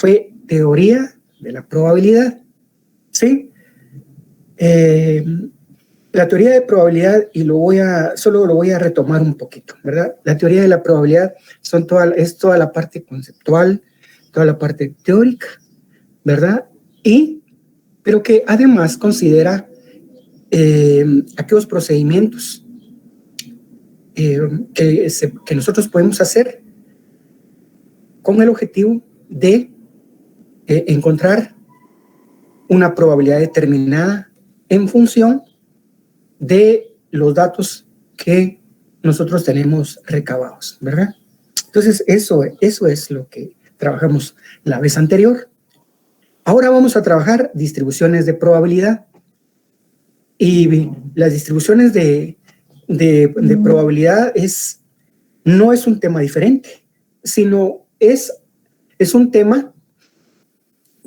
fue teoría de la probabilidad, ¿sí? La teoría de probabilidad, y solo lo voy a retomar un poquito, ¿verdad? La teoría de la probabilidad es toda la parte conceptual, toda la parte teórica, ¿verdad? Pero que además considera aquellos procedimientos que nosotros podemos hacer con el objetivo de encontrar una probabilidad determinada en función de los datos que nosotros tenemos recabados, ¿verdad? Entonces, eso es lo que trabajamos la vez anterior. Ahora vamos a trabajar distribuciones de probabilidad. Y las distribuciones de probabilidad no es un tema diferente, sino es un tema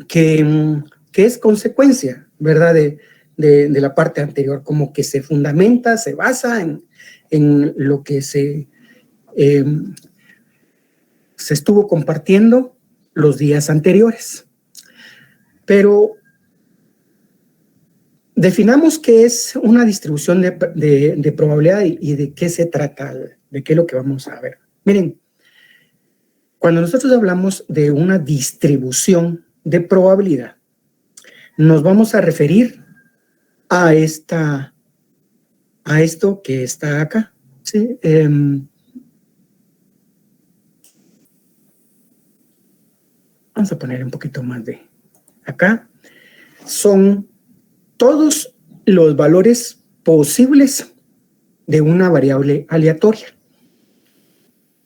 que es consecuencia, ¿verdad? De la parte anterior, como que se fundamenta, se basa en lo que se estuvo compartiendo los días anteriores. Pero definamos qué es una distribución de probabilidad y de qué se trata, de qué es lo que vamos a ver. Miren, cuando nosotros hablamos de una distribución de probabilidad, nos vamos a referir a esto que está acá, ¿sí? Vamos a poner un poquito más de acá. Son todos los valores posibles de una variable aleatoria,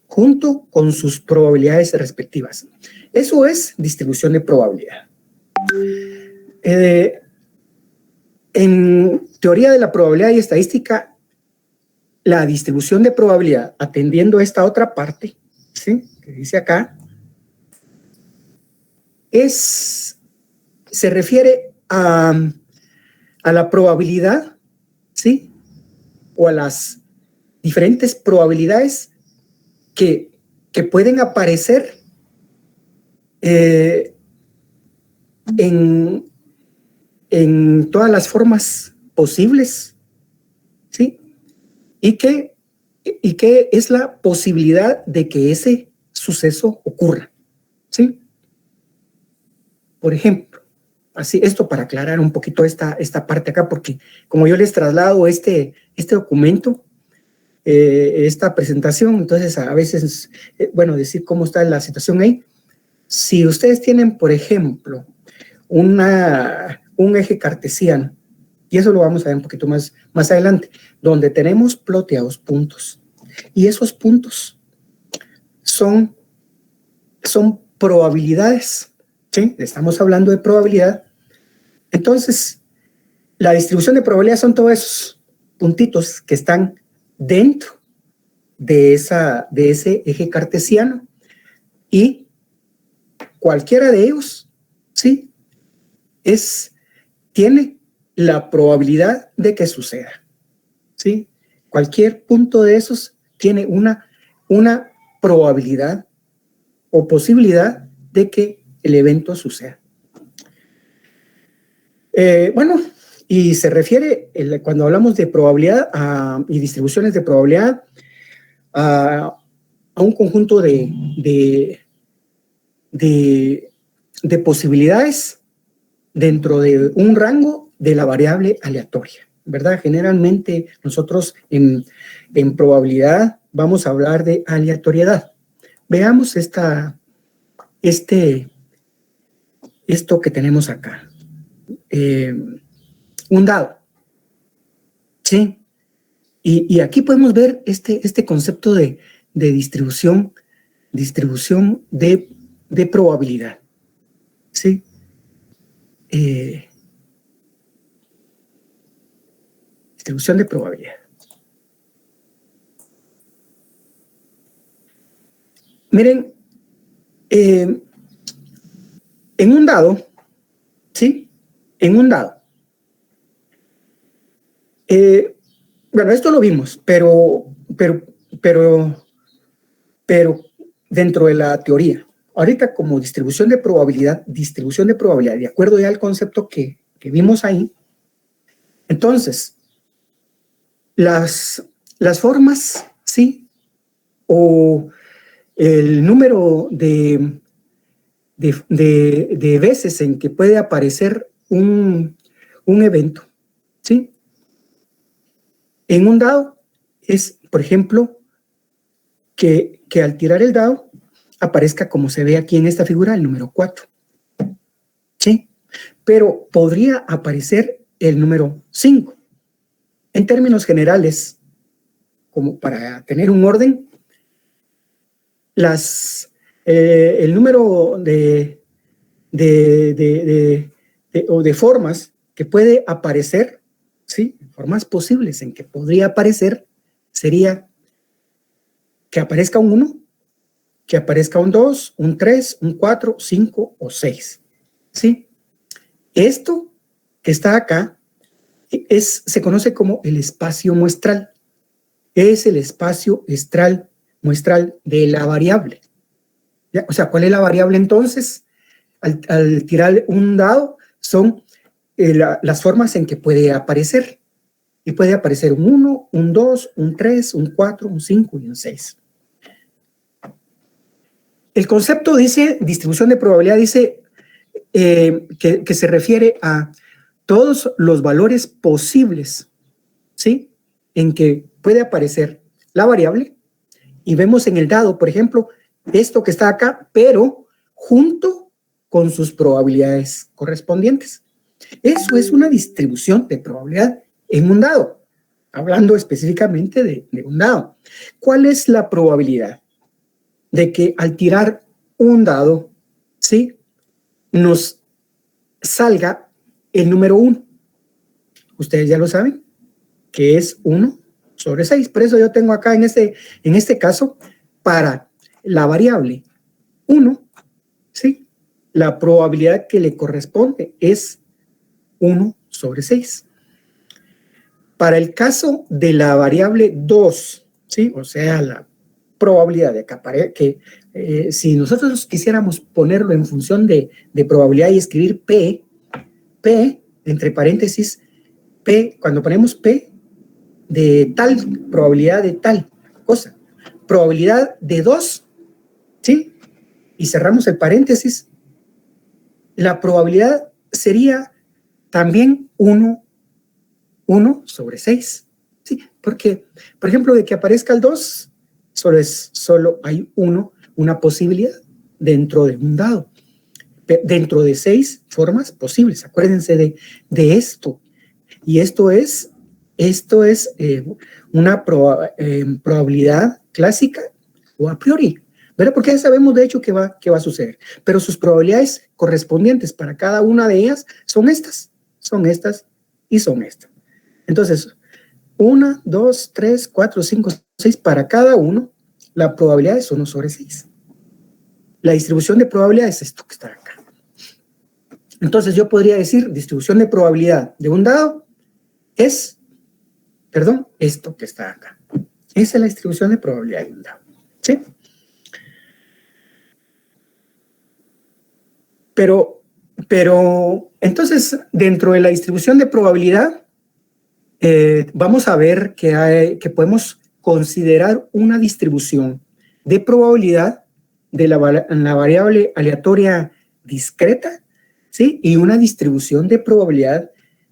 junto con sus probabilidades respectivas. Eso es distribución de probabilidad. En teoría de la probabilidad y estadística, la distribución de probabilidad, atendiendo a esta otra parte, ¿sí?, que dice acá, se refiere a la probabilidad, ¿sí?, o a las diferentes probabilidades que pueden aparecer en todas las formas posibles, ¿sí? Y que es la posibilidad de que ese suceso ocurra, ¿sí? Por ejemplo, así, esto para aclarar un poquito esta parte acá, porque como yo les traslado este documento, esta presentación, entonces a veces, bueno, decir cómo está la situación ahí. Si ustedes tienen, por ejemplo, un eje cartesiano, y eso lo vamos a ver un poquito más adelante, donde tenemos ploteados puntos, y esos puntos son probabilidades, ¿sí? Estamos hablando de probabilidad. Entonces, la distribución de probabilidad son todos esos puntitos que están dentro de ese eje cartesiano, y cualquiera de ellos, ¿sí?, tiene la probabilidad de que suceda, ¿sí? Cualquier punto de esos tiene una probabilidad o posibilidad de que el evento suceda. Bueno, y se refiere, cuando hablamos de probabilidad y distribuciones de probabilidad, a un conjunto de posibilidades dentro de un rango de la variable aleatoria, ¿verdad? Generalmente nosotros en probabilidad vamos a hablar de aleatoriedad. Veamos esto que tenemos acá. Un dado, ¿sí? Y aquí podemos ver este concepto de distribución de probabilidad, ¿sí? Distribución de probabilidad. Miren, en un dado, ¿sí? En un dado. Bueno, esto lo vimos, pero dentro de la teoría. ahorita como distribución de probabilidad, de acuerdo ya al concepto que vimos ahí. Entonces, las formas, ¿sí? O el número de veces en que puede aparecer un evento, ¿sí? En un dado es, por ejemplo, que al tirar el dado aparezca como se ve aquí en esta figura el número 4, ¿sí? Pero podría aparecer el número 5. En términos generales, como para tener un orden, el número de formas que puede aparecer, ¿sí? Formas posibles en que podría aparecer sería que aparezca un 1, que aparezca un 2, un 3, un 4, 5 o 6, ¿sí? Esto que está acá se conoce como el espacio muestral. Es el espacio muestral de la variable. ¿Ya? O sea, ¿cuál es la variable entonces? Al tirar un dado son las formas en que puede aparecer. Y puede aparecer un 1, un 2, un 3, un 4, un 5 y un 6. El concepto dice, distribución de probabilidad, dice que se refiere a todos los valores posibles, ¿sí? En que puede aparecer la variable. Y vemos en el dado, por ejemplo, esto que está acá, pero junto con sus probabilidades correspondientes. Eso es una distribución de probabilidad en un dado, hablando específicamente de un dado. ¿Cuál es la probabilidad de que al tirar un dado, ¿sí?, nos salga el número 1? Ustedes ya lo saben, que es 1 sobre 6. Por eso yo tengo acá en este caso, para la variable 1, ¿sí?, la probabilidad que le corresponde es 1 sobre 6. Para el caso de la variable 2, ¿sí?, o sea, la probabilidad de que si nosotros quisiéramos ponerlo en función de probabilidad y escribir P, entre paréntesis, P, cuando ponemos P de tal, probabilidad de tal cosa, probabilidad de 2, ¿sí?, y cerramos el paréntesis, la probabilidad sería también 1 sobre 6, ¿sí? Porque, por ejemplo, de que aparezca el 2, solo hay una posibilidad dentro de un dado, dentro de 6 formas posibles. Acuérdense de esto. Y esto es una probabilidad clásica o a priori, ¿verdad? Porque ya sabemos de hecho qué va a suceder. Pero sus probabilidades correspondientes para cada una de ellas son estas y son estas. Entonces, 1, 2, 3, 4, 5, 6, para cada uno, la probabilidad es 1 sobre 6. La distribución de probabilidad es esto que está acá. Entonces, yo podría decir, distribución de probabilidad de un dado es, esto que está acá. Esa es la distribución de probabilidad de un dado, ¿sí? Pero, entonces, dentro de la distribución de probabilidad, vamos a ver que podemos considerar una distribución de probabilidad de la variable aleatoria discreta, ¿sí?, y una distribución de probabilidad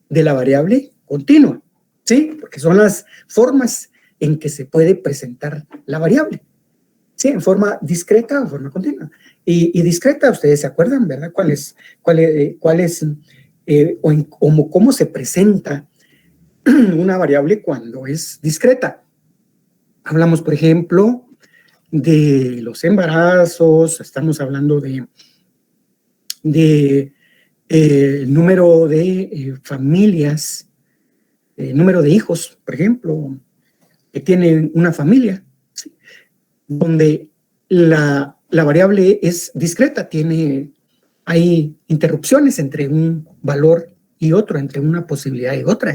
de la variable continua, ¿sí?, porque son las formas en que se puede presentar la variable, ¿sí?, en forma discreta o en forma continua. Y discreta, ustedes se acuerdan, ¿verdad? ¿Cómo se presenta una variable cuando es discreta? Hablamos, por ejemplo, de los embarazos, estamos hablando de número de familias, número de hijos, por ejemplo, que tienen una familia, ¿sí?, donde la variable es discreta, hay interrupciones entre un valor y otro, entre una posibilidad y otra,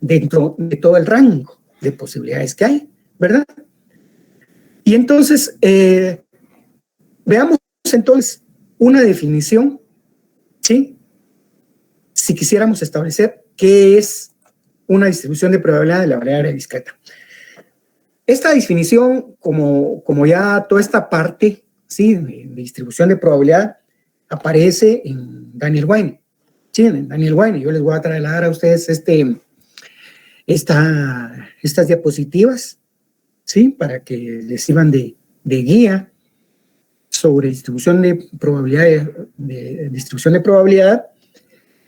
dentro de todo el rango de posibilidades que hay, ¿verdad? Y entonces, veamos Veamos entonces una definición, ¿sí? Si quisiéramos establecer qué es una distribución de probabilidad de la variable discreta. Esta definición, como ya toda esta parte, ¿sí?, de distribución de probabilidad, aparece en Daniel Wynne. Sí, en Daniel Wynne. Yo les voy a trasladar a ustedes estas diapositivas, ¿sí?, para que les sirvan de guía sobre distribución de probabilidad, distribución de probabilidad.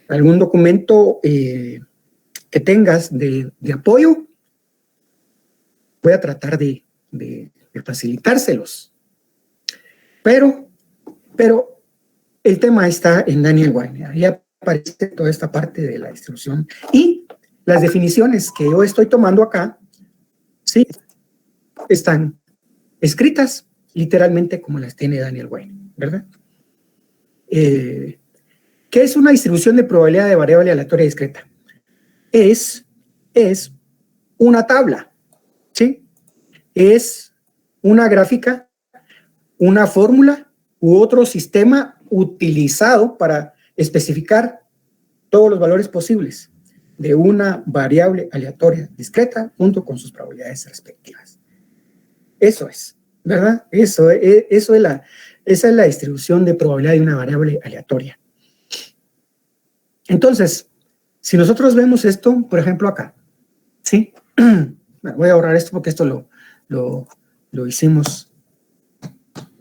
Algún documento que tengas de apoyo, voy a tratar de facilitárselos. Pero el tema está en Daniel Wynne. Ahí aparece toda esta parte de la distribución. Y las definiciones que yo estoy tomando acá, sí, están escritas literalmente como las tiene Daniel Wynne, ¿verdad? ¿Qué es una distribución de probabilidad de variable aleatoria discreta? Es una tabla, ¿sí? Es una gráfica, una fórmula u otro sistema utilizado para especificar todos los valores posibles de una variable aleatoria discreta junto con sus probabilidades respectivas. Eso es, ¿verdad? Esa es la distribución de probabilidad de una variable aleatoria. Entonces, si nosotros vemos esto, por ejemplo, acá, ¿sí? Voy a borrar esto porque esto lo hicimos,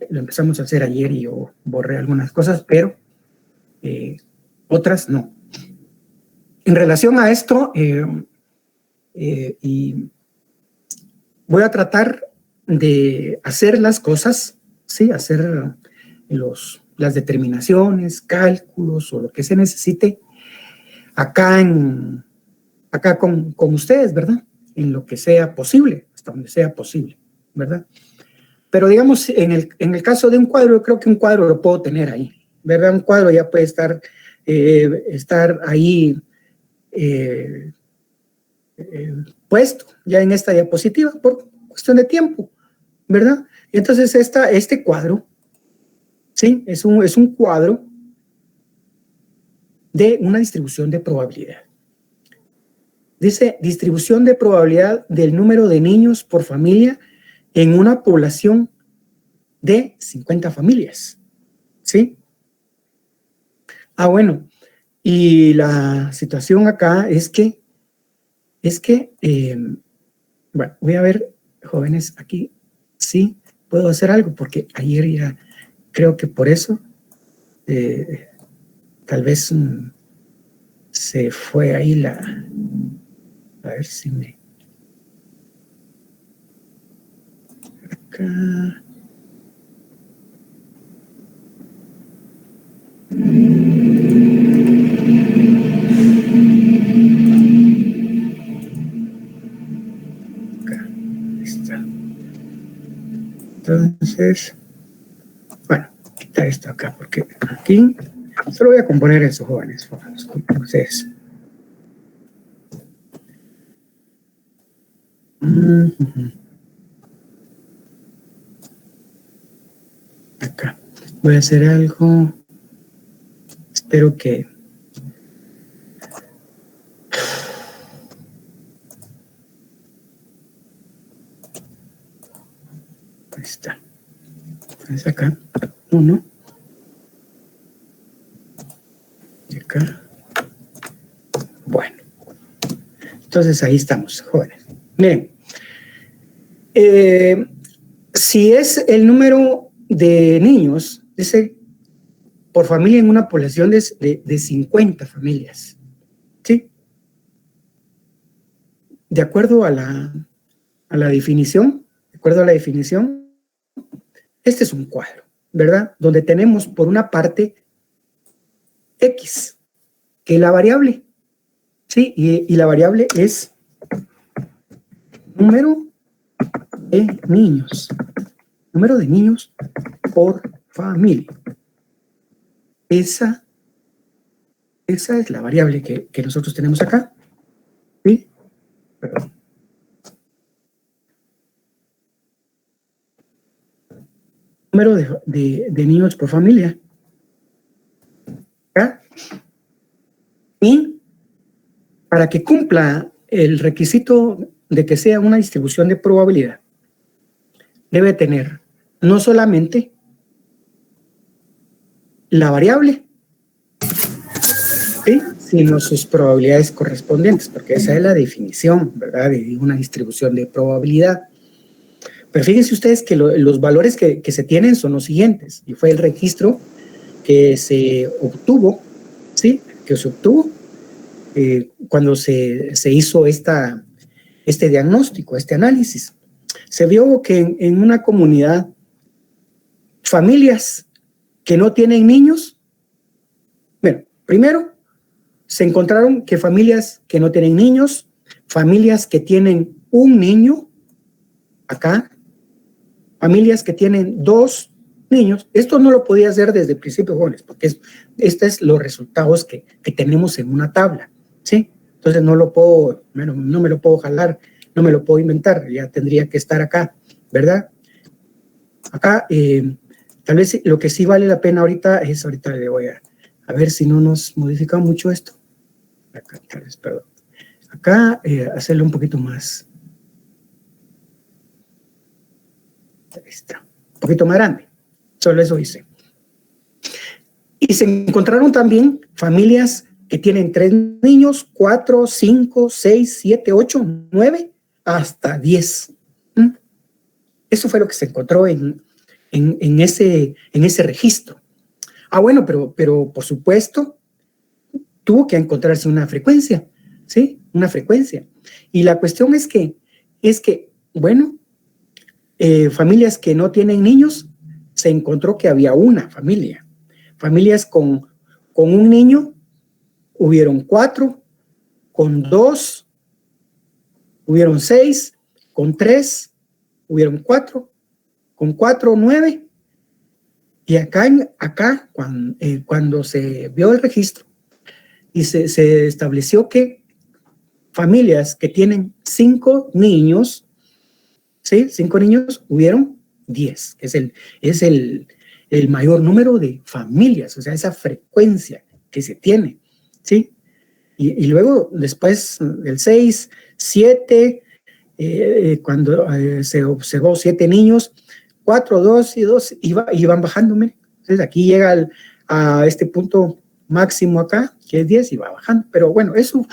lo empezamos a hacer ayer y yo borré algunas cosas, pero otras no. En relación a esto, y voy a tratar de hacer las cosas, ¿sí? Hacer las determinaciones, cálculos o lo que se necesite acá con ustedes, ¿verdad? En lo que sea posible, hasta donde sea posible, ¿verdad? Pero digamos, en el caso de un cuadro, yo creo que un cuadro lo puedo tener ahí, ¿verdad? Un cuadro ya puede estar ahí puesto ya en esta diapositiva por cuestión de tiempo, ¿verdad? Entonces este cuadro, ¿sí? Es un cuadro de una distribución de probabilidad. Dice distribución de probabilidad del número de niños por familia en una población de 50 familias, ¿sí? Bueno, y la situación acá es que bueno, voy a ver, jóvenes, aquí sí puedo hacer algo, porque ayer ya creo que por eso tal vez se fue ahí a ver si me... Acá... Entonces, bueno, quitar esto acá, porque aquí solo voy a componer eso, jóvenes, disculpen ustedes. Acá voy a hacer algo, espero que ahí está. Entonces acá, 1 y acá. Bueno, entonces ahí estamos, jóvenes. Miren, si es el número de niños, dice, por familia en una población de 50 familias, ¿sí? De acuerdo a la definición, este es un cuadro, ¿verdad? Donde tenemos por una parte X, que es la variable, ¿sí? Y la variable es número de niños por familia. Esa es la variable que nosotros tenemos acá, ¿sí? Perdón. número de niños por familia. ¿Ya? Y para que cumpla el requisito de que sea una distribución de probabilidad, debe tener no solamente la variable, ¿sí?, sino sus probabilidades correspondientes, porque esa es la definición, ¿verdad?, de una distribución de probabilidad. Pero fíjense ustedes que los valores que se tienen son los siguientes, y fue el registro que se obtuvo, ¿sí?, que se obtuvo cuando se hizo este diagnóstico, este análisis. Se vio que en una comunidad, familias que no tienen niños, bueno, primero se encontraron que familias que no tienen niños, familias que tienen un niño, acá, familias que tienen 2 niños. Esto no lo podía hacer desde el principio, jóvenes, porque estos son los resultados que tenemos en una tabla, ¿sí? Entonces no lo puedo, bueno, no me lo puedo jalar, no me lo puedo inventar, ya tendría que estar acá, ¿verdad? Acá, tal vez lo que sí vale la pena ahorita le voy a ver si no nos modifica mucho esto. Acá, tal vez, perdón. Acá, hacerlo un poquito más. Ahí está. Un poquito más grande. Solo eso hice. Y se encontraron también familias que tienen 3 niños, 4, 5, 6, 7, 8, 9, hasta 10. Eso fue lo que se encontró en ese registro. Ah, bueno, pero por supuesto, tuvo que encontrarse una frecuencia, ¿sí? Una frecuencia. Y la cuestión es que bueno, familias que no tienen niños, se encontró que había una familia. Familias con un niño, hubieron 4, con 2, hubieron 6, con 3, hubieron 4, con 4, 9. Y acá cuando se vio el registro y se estableció que familias que tienen 5 niños, ¿sí?, 5 niños, hubieron 10, que es el mayor número de familias, o sea, esa frecuencia que se tiene, ¿sí? Y luego, después del 6, 7, cuando se observó 7 niños, 4, 2 y 2, iban bajando. Entonces aquí llega a este punto máximo acá, que es 10, y va bajando. Pero bueno, eso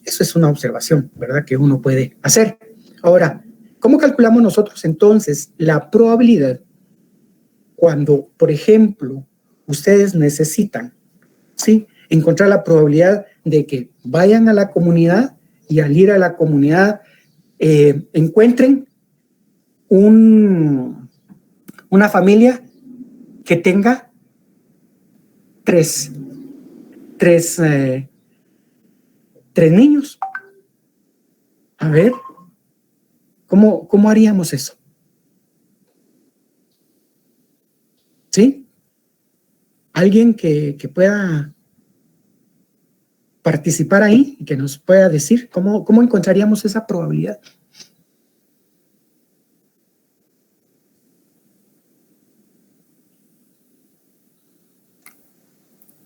es una observación, ¿verdad?, que uno puede hacer. Ahora, ¿cómo calculamos nosotros entonces la probabilidad cuando, por ejemplo, ustedes necesitan, ¿sí?, encontrar la probabilidad de que vayan a la comunidad y al ir a la comunidad encuentren una familia que tenga tres niños? A ver, ¿cómo haríamos eso? ¿Sí? Alguien que pueda participar ahí y que nos pueda decir cómo encontraríamos esa probabilidad.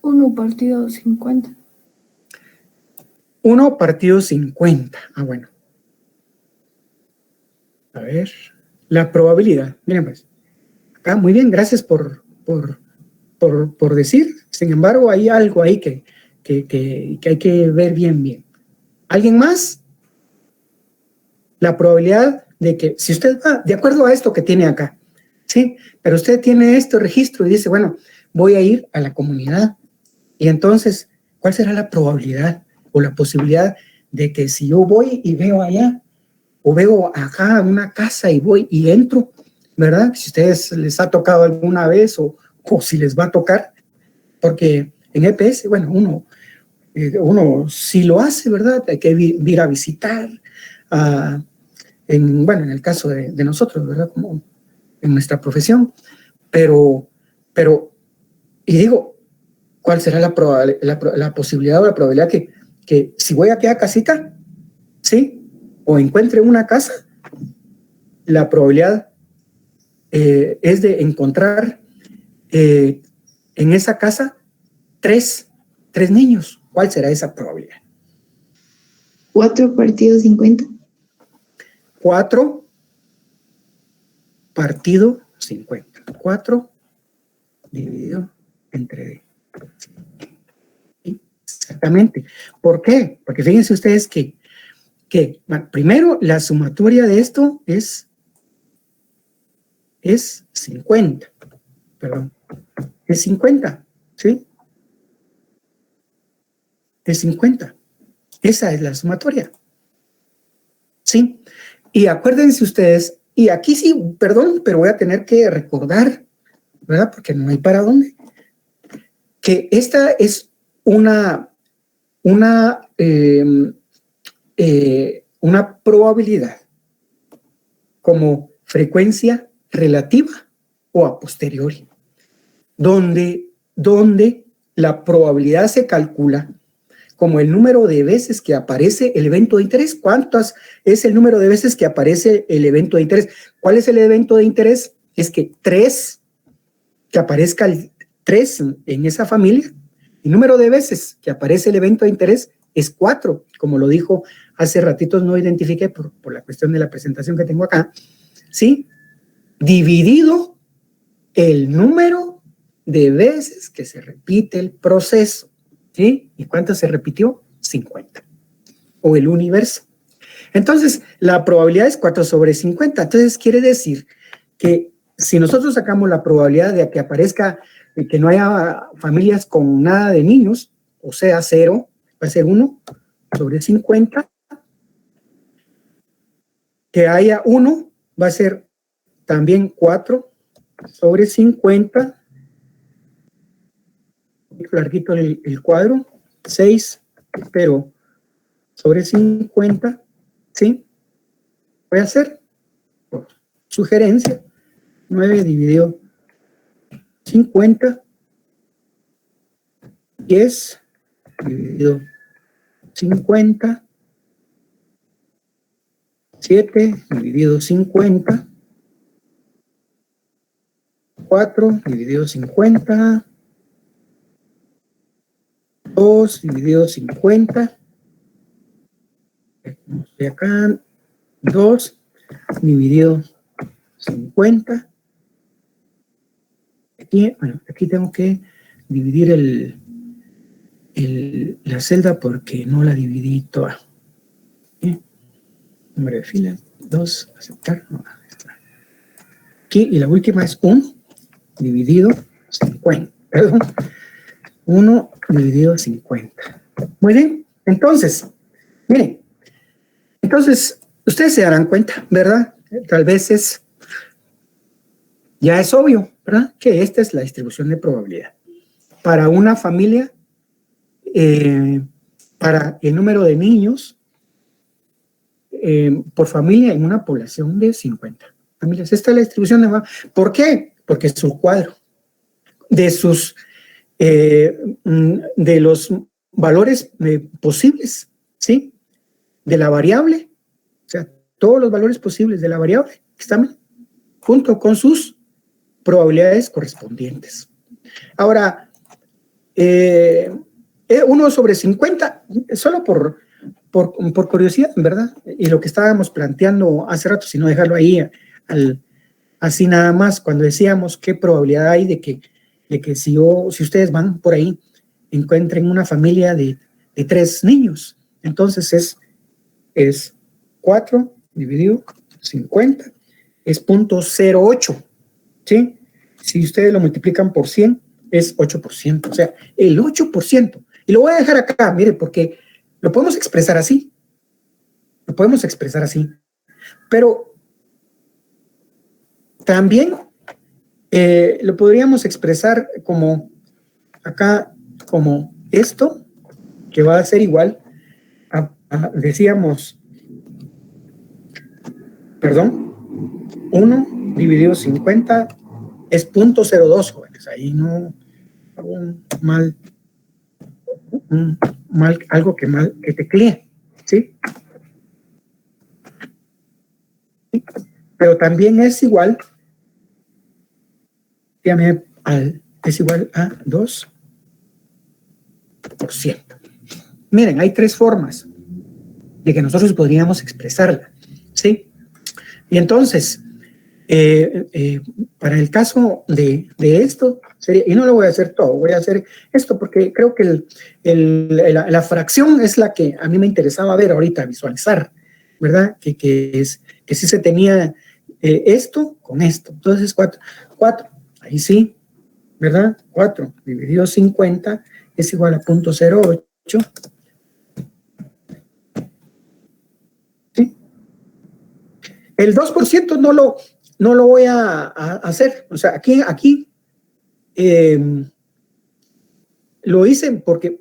Uno partido 50. 1 partido 50. Ah, bueno. A ver, la probabilidad. Miren pues. Acá, muy bien, gracias por decir. Sin embargo, hay algo ahí que hay que ver bien. ¿Alguien más? La probabilidad de que, si usted va de acuerdo a esto que tiene acá, ¿sí? Pero usted tiene este registro y dice, bueno, voy a ir a la comunidad. Y entonces, ¿cuál será la probabilidad o la posibilidad de que si yo voy y veo allá, o veo acá una casa y voy y entro, ¿verdad? Si a ustedes les ha tocado alguna vez o si les va a tocar, porque en EPS, bueno, uno sí lo hace, ¿verdad? Hay que ir a visitar, en el caso de nosotros, ¿verdad? Como en nuestra profesión, pero, y digo, ¿cuál será la posibilidad o la probabilidad que si voy a aquella casita, ¿sí?, o encuentre una casa, la probabilidad es de encontrar en esa casa tres niños. ¿Cuál será esa probabilidad? 4 partido 50. 4 partido 50. 4 dividido entre D. Exactamente. ¿Por qué? Porque fíjense ustedes que bueno, primero la sumatoria de esto es 50. Perdón. Es 50. ¿Sí? Es 50. Esa es la sumatoria. ¿Sí? Y acuérdense ustedes, y aquí sí, perdón, pero voy a tener que recordar, ¿verdad? Porque no hay para dónde. Que esta es una probabilidad como frecuencia relativa o a posteriori, donde la probabilidad se calcula como el número de veces que aparece el evento de interés. ¿Cuántas es el número de veces que aparece el evento de interés? ¿Cuál es el evento de interés? Es que que aparezca el 3 en esa familia. El número de veces que aparece el evento de interés es 4, como lo dijo hace ratitos, no identifiqué por la cuestión de la presentación que tengo acá, ¿sí? Dividido el número de veces que se repite el proceso, ¿sí? ¿Y cuánto se repitió? 50, o el universo. Entonces, la probabilidad es 4 sobre 50. Entonces, quiere decir que si nosotros sacamos la probabilidad de que aparezca, que no haya familias con nada de niños, o sea, 0, va a ser 1 sobre 50. Que haya 1, va a ser también 4 sobre 50. Larguito el cuadro. 6, pero sobre 50, ¿sí? Voy a hacer, por sugerencia, 9 dividido 50, 10 dividido 50, 7 dividido 50, 4 dividido 50, 2 dividido 50, de acá, 2 dividido 50. Aquí, bueno, aquí tengo que dividir la celda porque no la dividí toda. ¿Sí? Número de fila, 2, aceptar. No, aquí, y la última es 1 dividido 50. Perdón. 1 dividido 50. Muy bien, entonces, miren, entonces, ustedes se darán cuenta, ¿verdad? Tal vez ya es obvio, ¿verdad? Que esta es la distribución de probabilidad. Para una familia, para el número de niños por familia en una población de 50 familias. Esta es la distribución de... ¿Por qué? Porque es su cuadro de los valores posibles, ¿sí? De la variable, o sea, todos los valores posibles de la variable que están junto con sus probabilidades correspondientes. Ahora, 1 sobre 50, solo por curiosidad, ¿verdad? Y lo que estábamos planteando hace rato, si no dejarlo ahí así nada más, cuando decíamos qué probabilidad hay de que si ustedes van por ahí, encuentren una familia de 3 niños. Entonces es 4 dividido 50, es 0.08, ¿sí? Si ustedes lo multiplican por 100, es 8%, o sea, el 8%. Y lo voy a dejar acá, mire, porque lo podemos expresar así. Lo podemos expresar así. Pero también lo podríamos expresar como acá, como esto, que va a ser igual decíamos, perdón, 1 dividido 50 es 0.02, jóvenes. Ahí no hago algo que teclee, ¿sí? Pero también es igual dígame, es igual a 2%. Miren, hay tres formas de que nosotros podríamos expresarla, ¿sí? Y entonces, para el caso de esto, sería, y no lo voy a hacer todo, voy a hacer esto porque creo que la fracción es la que a mí me interesaba ver ahorita, visualizar, ¿verdad? Que sí se tenía esto con esto. Entonces, 4, ahí sí, ¿verdad? 4 dividido 50 es igual a 0.08. ¿Sí? El 2% no lo voy a hacer. O sea, aquí lo hice porque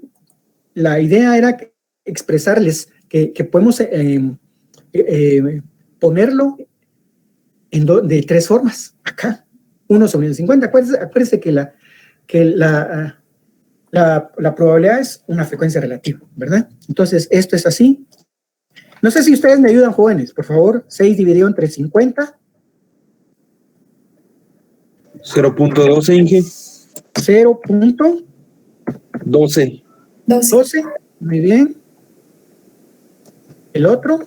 la idea era expresarles que podemos ponerlo de tres formas. Acá, 1 sobre el 50. Acuérdense que la probabilidad es una frecuencia relativa, ¿verdad? Entonces, esto es así. No sé si ustedes me ayudan, jóvenes, por favor. 6 dividido entre 50. 0.12, Inge. 0.12. 12. Muy bien. ¿El otro?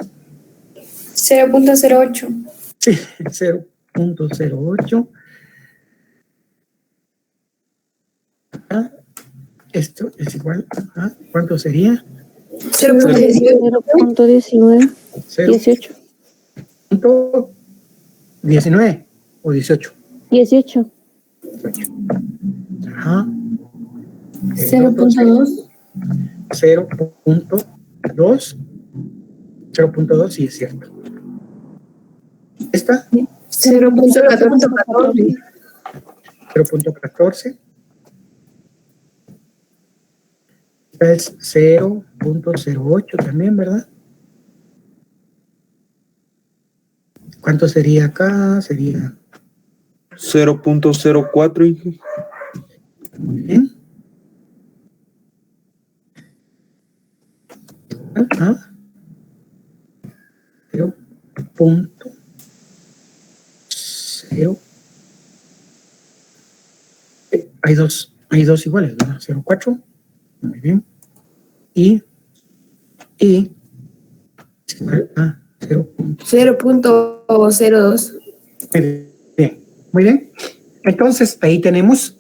0.08. Sí, 0.08. Esto es igual a, ¿cuánto sería? 0.19. 18. 19 o 18. 18. Ajá. 0.2. 0.2. 0.2, sí es cierto. ¿Esta? 0.14. 0.14. Esta es 0.08 también, ¿verdad? ¿Cuánto sería acá? Sería 0.04, Inge. muy bien. Ajá. 0.0. Hay dos iguales, ¿verdad? 0.4. Muy bien. Y 0.02. Muy bien. Entonces, ahí tenemos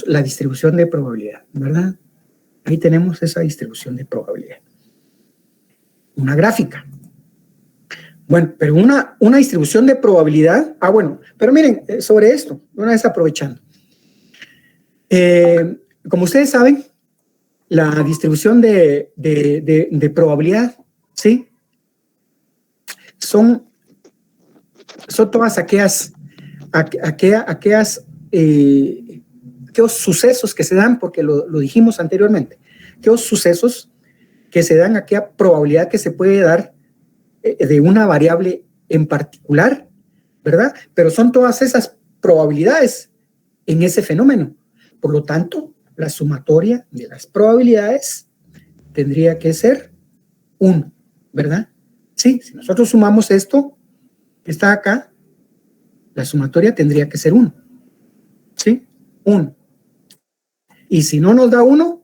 la distribución de probabilidad, ¿verdad? Ahí tenemos esa distribución de probabilidad. Una gráfica. Bueno, pero una distribución de probabilidad. Bueno, pero miren, sobre esto, una vez aprovechando. Como ustedes saben, la distribución de probabilidad, ¿sí? Son todas aquellos sucesos que se dan, porque lo dijimos anteriormente, aquellos sucesos que se dan, aquella probabilidad que se puede dar de una variable en particular, ¿verdad? Pero son todas esas probabilidades en ese fenómeno. Por lo tanto, la sumatoria de las probabilidades tendría que ser 1, ¿verdad? Sí, si nosotros sumamos esto que está acá, la sumatoria tendría que ser 1, ¿sí? 1. Y si no nos da 1,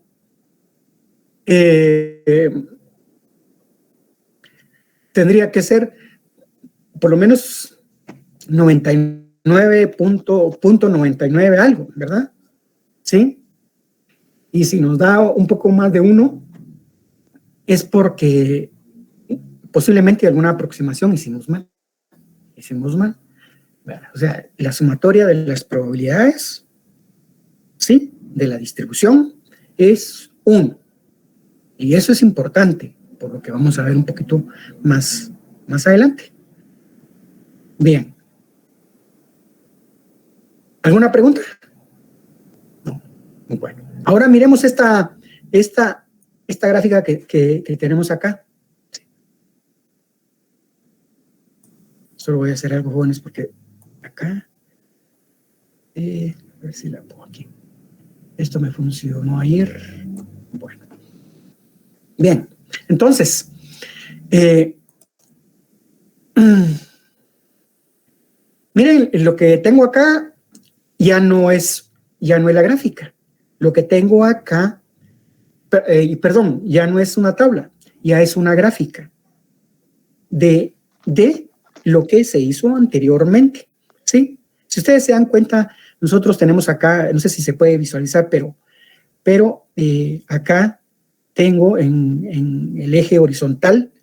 tendría que ser por lo menos 99.99 algo, ¿verdad? ¿Sí? Y si nos da un poco más de 1, es porque posiblemente alguna aproximación hicimos mal. O sea, la sumatoria de las probabilidades, ¿sí? De la distribución es 1. Y eso es importante, por lo que vamos a ver un poquito más adelante. Bien. ¿Alguna pregunta? No. Bueno. Ahora miremos esta gráfica que tenemos acá. Solo voy a hacer algo, jóvenes, porque acá, a ver si la pongo aquí. Esto me funcionó ayer. Bueno. Bien. Entonces, miren lo que tengo acá ya no es la gráfica. Lo que tengo acá, perdón, ya no es una tabla, ya es una gráfica de lo que se hizo anteriormente, ¿sí? Si ustedes se dan cuenta, nosotros tenemos acá, no sé si se puede visualizar, pero acá tengo en el eje horizontal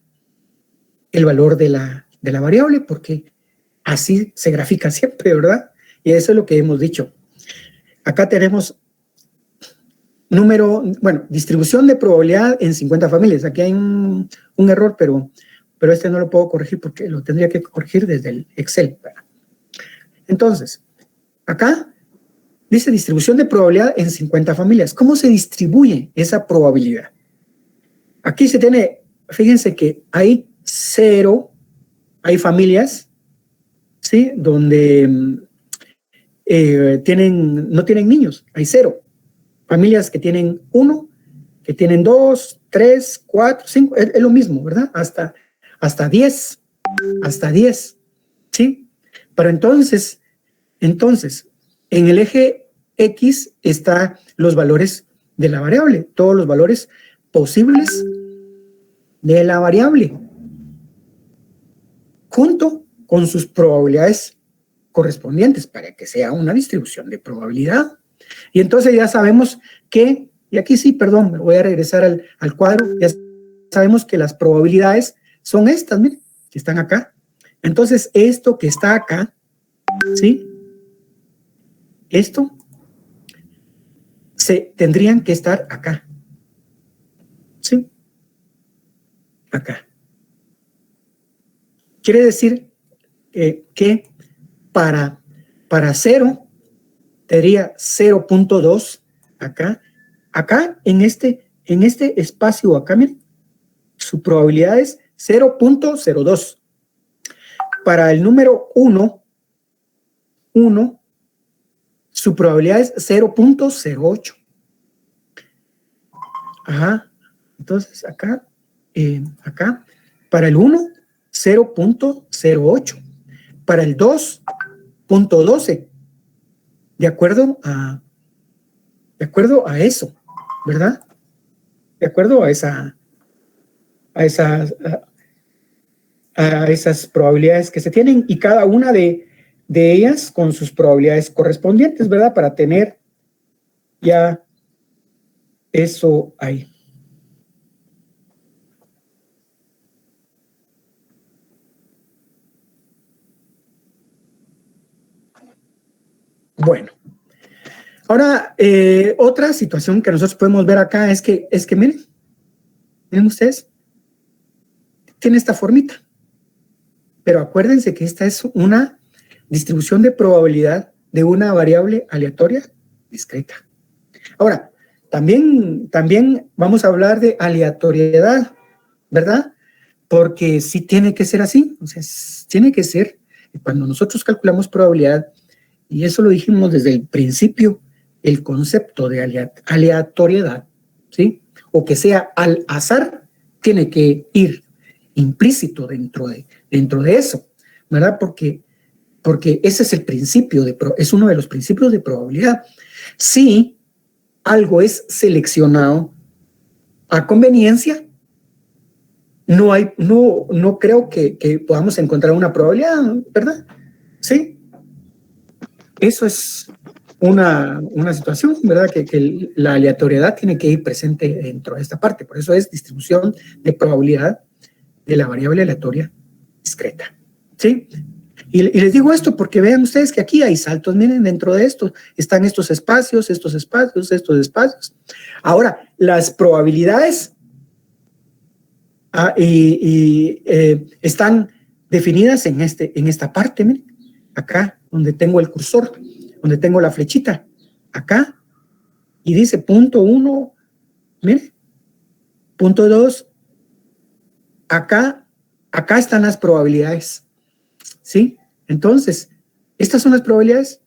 el valor de la variable, porque así se grafica siempre, ¿verdad? Y eso es lo que hemos dicho. Acá tenemos distribución de probabilidad en 50 familias. Aquí hay un error, pero este no lo puedo corregir porque lo tendría que corregir desde el Excel. Entonces, acá dice distribución de probabilidad en 50 familias. ¿Cómo se distribuye esa probabilidad? Aquí se tiene, fíjense que hay 0, hay familias, ¿sí? Donde no tienen niños, hay 0. Familias que tienen 1, que tienen 2, 3, 4, 5, es lo mismo, ¿verdad? Hasta 10, ¿sí? Pero entonces, en el eje X están los valores de la variable, todos los valores posibles de la variable, junto con sus probabilidades correspondientes para que sea una distribución de probabilidad. Y entonces ya sabemos que, y aquí sí, perdón, me voy a regresar al cuadro, ya sabemos que las probabilidades son estas, miren, que están acá. Entonces, esto que está acá, ¿sí? Esto tendrían que estar acá, ¿sí? Acá. Quiere decir que para 0 sería 0.2 acá. Acá en este espacio acá, miren, su probabilidad es 0.02. Para el número 1, su probabilidad es 0.08. Ajá. Entonces acá, para el 1, 0.08. Para el 2.12. De acuerdo a eso, ¿verdad? De acuerdo a esas probabilidades que se tienen, y cada una de ellas con sus probabilidades correspondientes, ¿verdad? Para tener ya eso ahí. Bueno. Ahora, otra situación que nosotros podemos ver acá es que miren ustedes, tiene esta formita, pero acuérdense que esta es una distribución de probabilidad de una variable aleatoria discreta. Ahora, también vamos a hablar de aleatoriedad, ¿verdad? Porque sí tiene que ser así, o sea, tiene que ser, cuando nosotros calculamos probabilidad, y eso lo dijimos desde el principio, el concepto de aleatoriedad, ¿sí? O que sea al azar, tiene que ir implícito dentro de eso, ¿verdad? Porque ese es el principio, es uno de los principios de probabilidad. Si algo es seleccionado a conveniencia, no creo que podamos encontrar una probabilidad, ¿verdad? Sí. Eso es una situación, ¿verdad? Que la aleatoriedad tiene que ir presente dentro de esta parte. Por eso es distribución de probabilidad de la variable aleatoria discreta, ¿sí? Y les digo esto porque vean ustedes que aquí hay saltos. Miren, dentro de esto están estos espacios. Ahora, las probabilidades están definidas en esta parte, miren, acá donde tengo el cursor, donde tengo la flechita, acá, y dice punto 1, mire, punto 2, acá están las probabilidades, ¿sí? Entonces, estas son las probabilidades,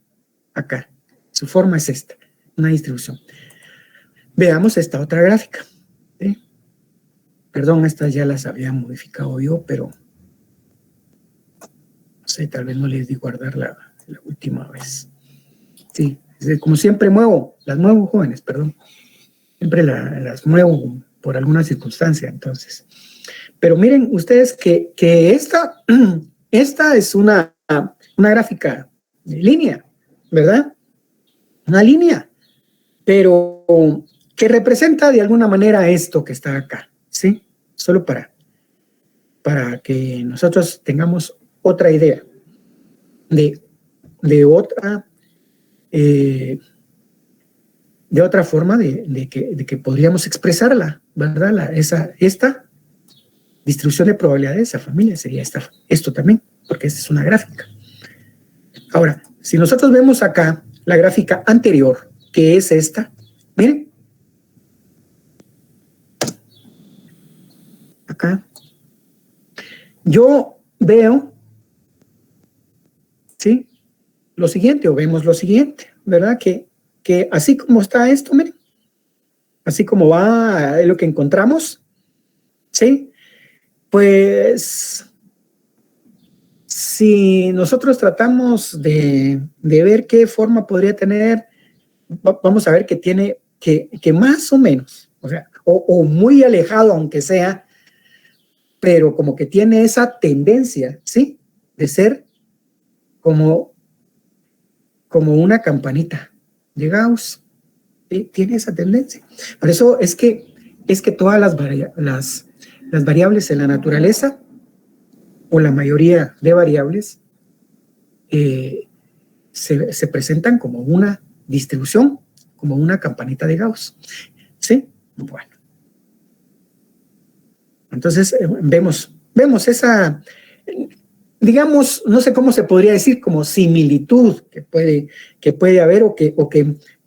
acá, su forma es esta, una distribución. Veamos esta otra gráfica, ¿sí? Perdón, estas ya las había modificado yo, pero no sé, tal vez no les di guardar la última vez. Sí, como siempre las muevo, jóvenes, perdón. Siempre las muevo por alguna circunstancia, entonces. Pero miren ustedes que esta es una gráfica de línea, ¿verdad? Una línea, pero que representa de alguna manera esto que está acá, ¿sí? Solo para que nosotros tengamos otra idea de otra forma de que podríamos expresarla, ¿verdad? Esta distribución de probabilidades de esa familia sería esto también, porque esta es una gráfica. Ahora, si nosotros vemos acá la gráfica anterior, que es esta, miren, acá, yo veo, ¿sí? Lo siguiente, o vemos lo siguiente, ¿verdad? Que así como está esto, miren, así como va lo que encontramos, ¿sí? Pues, si nosotros tratamos de ver qué forma podría tener, vamos a ver que tiene, que más o menos, o sea, o muy alejado aunque sea, pero como que tiene esa tendencia, ¿sí? De ser como una campanita de Gauss, ¿sí? Tiene esa tendencia. Por eso es que todas las variables en la naturaleza, o la mayoría de variables, se presentan como una distribución, como una campanita de Gauss, ¿sí? Bueno. Entonces, vemos esa, digamos, no sé cómo se podría decir, como similitud que puede haber, o que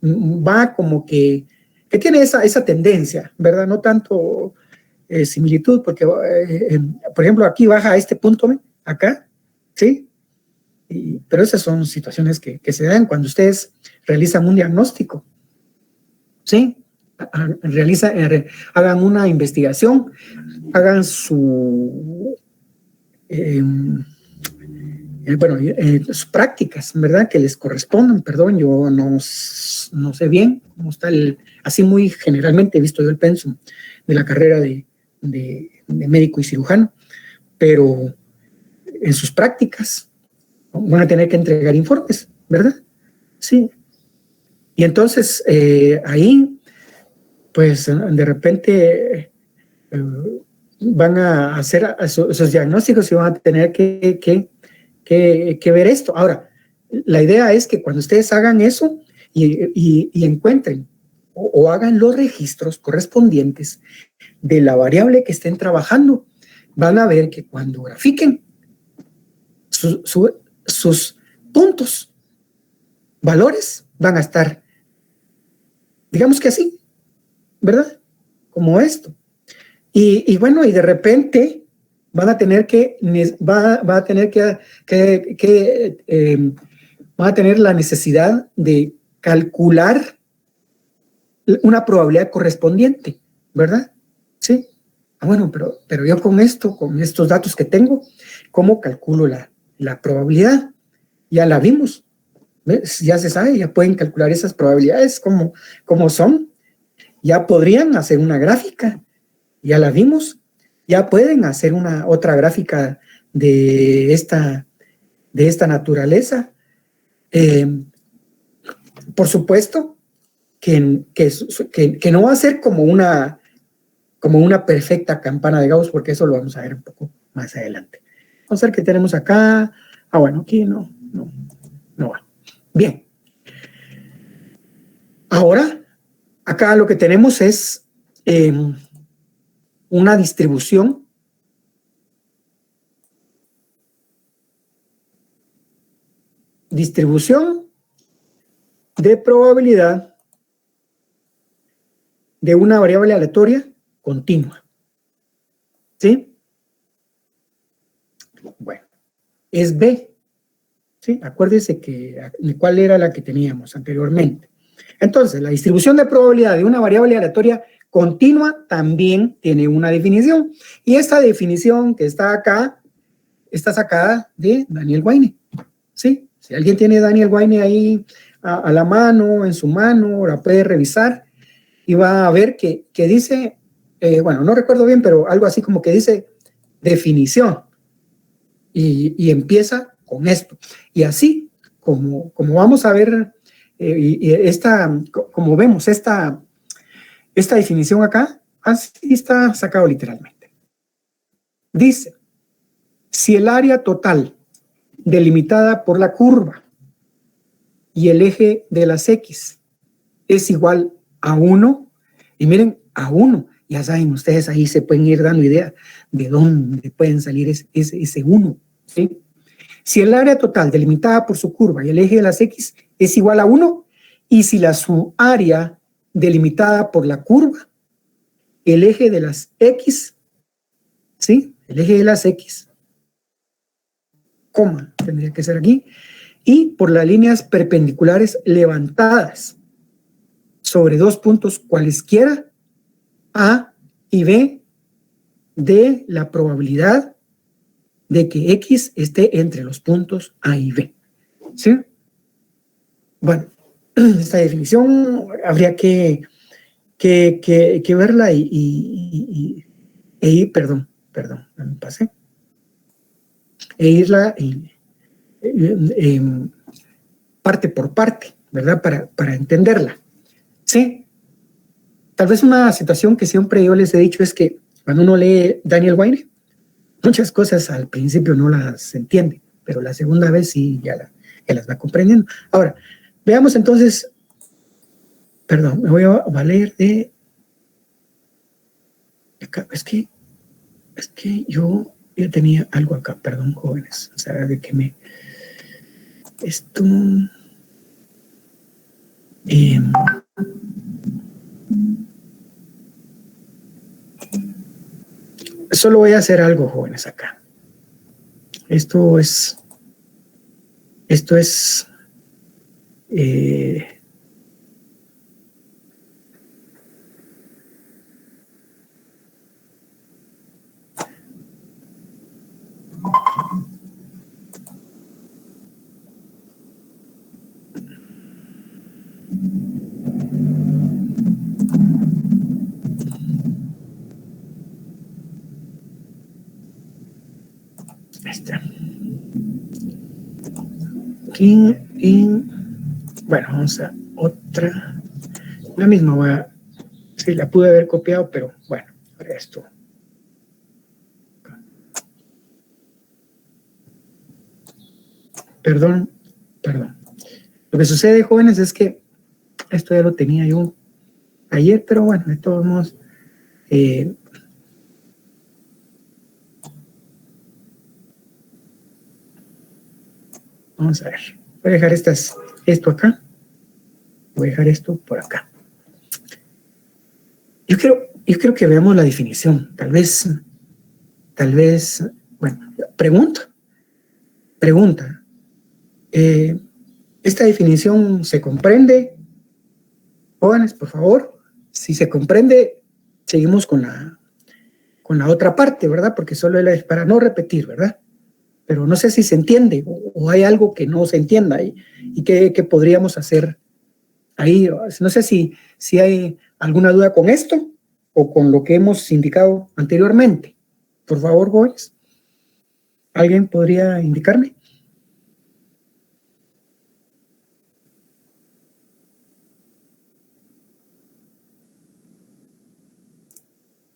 va como que tiene esa tendencia, ¿verdad? No tanto similitud, porque, por ejemplo, aquí baja a este punto, acá, ¿sí? Pero esas son situaciones que se dan cuando ustedes realizan un diagnóstico, ¿sí? Hagan una investigación, hagan sus prácticas, ¿verdad? Que les correspondan, perdón, yo no sé bien cómo está así muy generalmente he visto yo el pensum de la carrera de médico y cirujano, pero en sus prácticas van a tener que entregar informes, ¿verdad? Sí. Y entonces ahí, pues de repente van a hacer esos diagnósticos y van a tener que ver esto. Ahora, la idea es que cuando ustedes hagan eso y encuentren o hagan los registros correspondientes de la variable que estén trabajando, van a ver que cuando grafiquen sus puntos, valores, van a estar, digamos que así, ¿verdad? Como esto. Y bueno, y de repente van a tener va a tener la necesidad de calcular una probabilidad correspondiente, ¿verdad? Sí. Bueno, pero yo con estos datos que tengo, ¿cómo calculo la probabilidad? Ya la vimos, ¿ves? Ya se sabe, ya pueden calcular esas probabilidades como son, ya podrían hacer una gráfica, ya la vimos, ya pueden hacer otra gráfica de esta naturaleza. Por supuesto que no va a ser como una perfecta campana de Gauss, porque eso lo vamos a ver un poco más adelante. Vamos a ver qué tenemos acá. Bueno, aquí no va. Bien. Ahora, acá lo que tenemos es una distribución de probabilidad de una variable aleatoria continua. ¿Sí? Bueno, es B. ¿Sí? Acuérdense cuál era la que teníamos anteriormente. Entonces, la distribución de probabilidad de una variable aleatoria continua también tiene una definición. Y esta definición que está acá está sacada de Daniel Wayne. ¿Sí? Si alguien tiene Daniel Wayne ahí a la mano, en su mano, la puede revisar y va a ver que dice, bueno, no recuerdo bien, pero algo así como que dice definición y empieza con esto. Y así, como vamos a ver, como vemos esta definición acá, así está sacado literalmente. Dice, si el área total delimitada por la curva y el eje de las X es igual a 1, y miren, a 1, ya saben ustedes, ahí se pueden ir dando idea de dónde pueden salir ese 1, ¿sí? Si el área total delimitada por su curva y el eje de las X es igual a 1, y si su área delimitada por la curva, el eje de las X, ¿sí? El eje de las X, coma, tendría que ser aquí, y por las líneas perpendiculares levantadas sobre dos puntos cualesquiera, A y B, de la probabilidad de que X esté entre los puntos A y B. ¿Sí? Bueno, esta definición habría que verla perdón, me pasé, e irla parte por parte, ¿verdad? Para entenderla. Sí. Tal vez una situación que siempre yo les he dicho es que cuando uno lee Daniel Wynne, muchas cosas al principio no las entiende, pero la segunda vez sí ya las va comprendiendo. Ahora, veamos entonces, perdón, me voy a valer de acá, es que yo tenía algo acá, perdón, jóvenes, o sea, de que esto, solo voy a hacer algo, jóvenes, acá. Esto es esta. Bueno, vamos a otra. La misma sí, la pude haber copiado, pero bueno, para esto. Perdón. Lo que sucede, jóvenes, es que esto ya lo tenía yo ayer, pero bueno, de todos modos, vamos a ver. Voy a dejar esto acá. Voy a dejar esto por acá. Yo creo que veamos la definición. Tal vez, bueno, pregunta. ¿Esta definición se comprende? Jóvenes, por favor. Si se comprende, seguimos con la otra parte, ¿verdad? Porque solo es para no repetir, ¿verdad? Pero no sé si se entiende o hay algo que no se entienda y qué podríamos hacer ahí. No sé si hay alguna duda con esto o con lo que hemos indicado anteriormente. Por favor, jóvenes. ¿Alguien podría indicarme?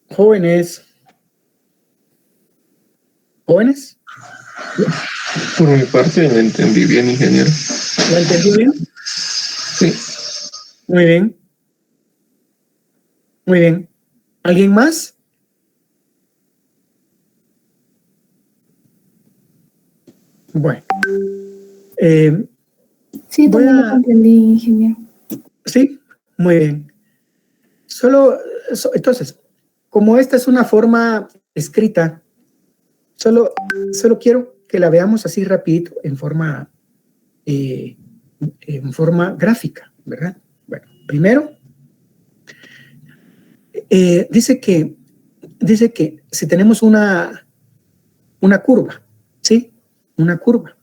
Jóvenes. Por mi parte, lo entendí bien, ingeniero. ¿Lo entendió bien? Sí. Muy bien. ¿Alguien más? Bueno. Sí, también lo comprendí, ingeniero. Sí, muy bien. Entonces, como esta es una forma escrita, solo quiero que la veamos así rapidito en forma gráfica, ¿verdad? Bueno, primero, dice que si tenemos una curva, ¿sí? Una curva.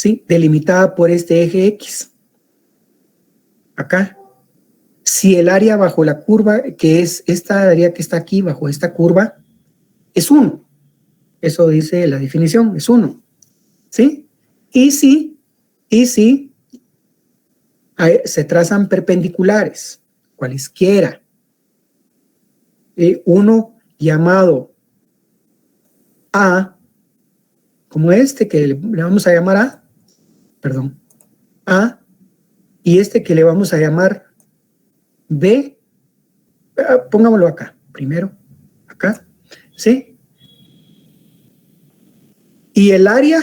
¿sí? Delimitada por este eje X. Acá. Si el área bajo la curva, que es esta área que está aquí bajo esta curva, es 1. Eso dice la definición, es 1. ¿Sí? Y si se trazan perpendiculares, cualesquiera, uno llamado A, como este que le vamos a llamar A, perdón, A, y este que le vamos a llamar B, pongámoslo acá, primero, acá, ¿sí? Y el área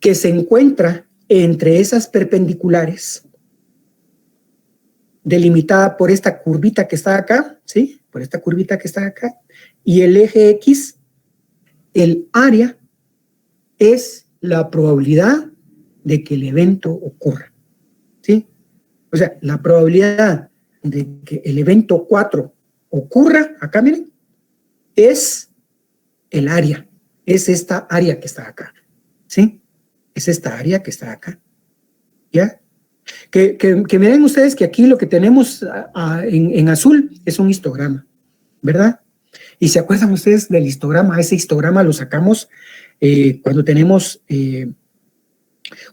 que se encuentra entre esas perpendiculares, delimitada por esta curvita que está acá, ¿sí? Por esta curvita que está acá, y el eje X, el área es la probabilidad de que el evento ocurra, ¿sí? O sea, la probabilidad de que el evento 4 ocurra, acá miren, es el área, es esta área que está acá, ¿sí? Es esta área que está acá, ¿ya? Que miren ustedes que aquí lo que tenemos en azul es un histograma, ¿verdad? Y se acuerdan ustedes del histograma, ese histograma lo sacamos cuando tenemos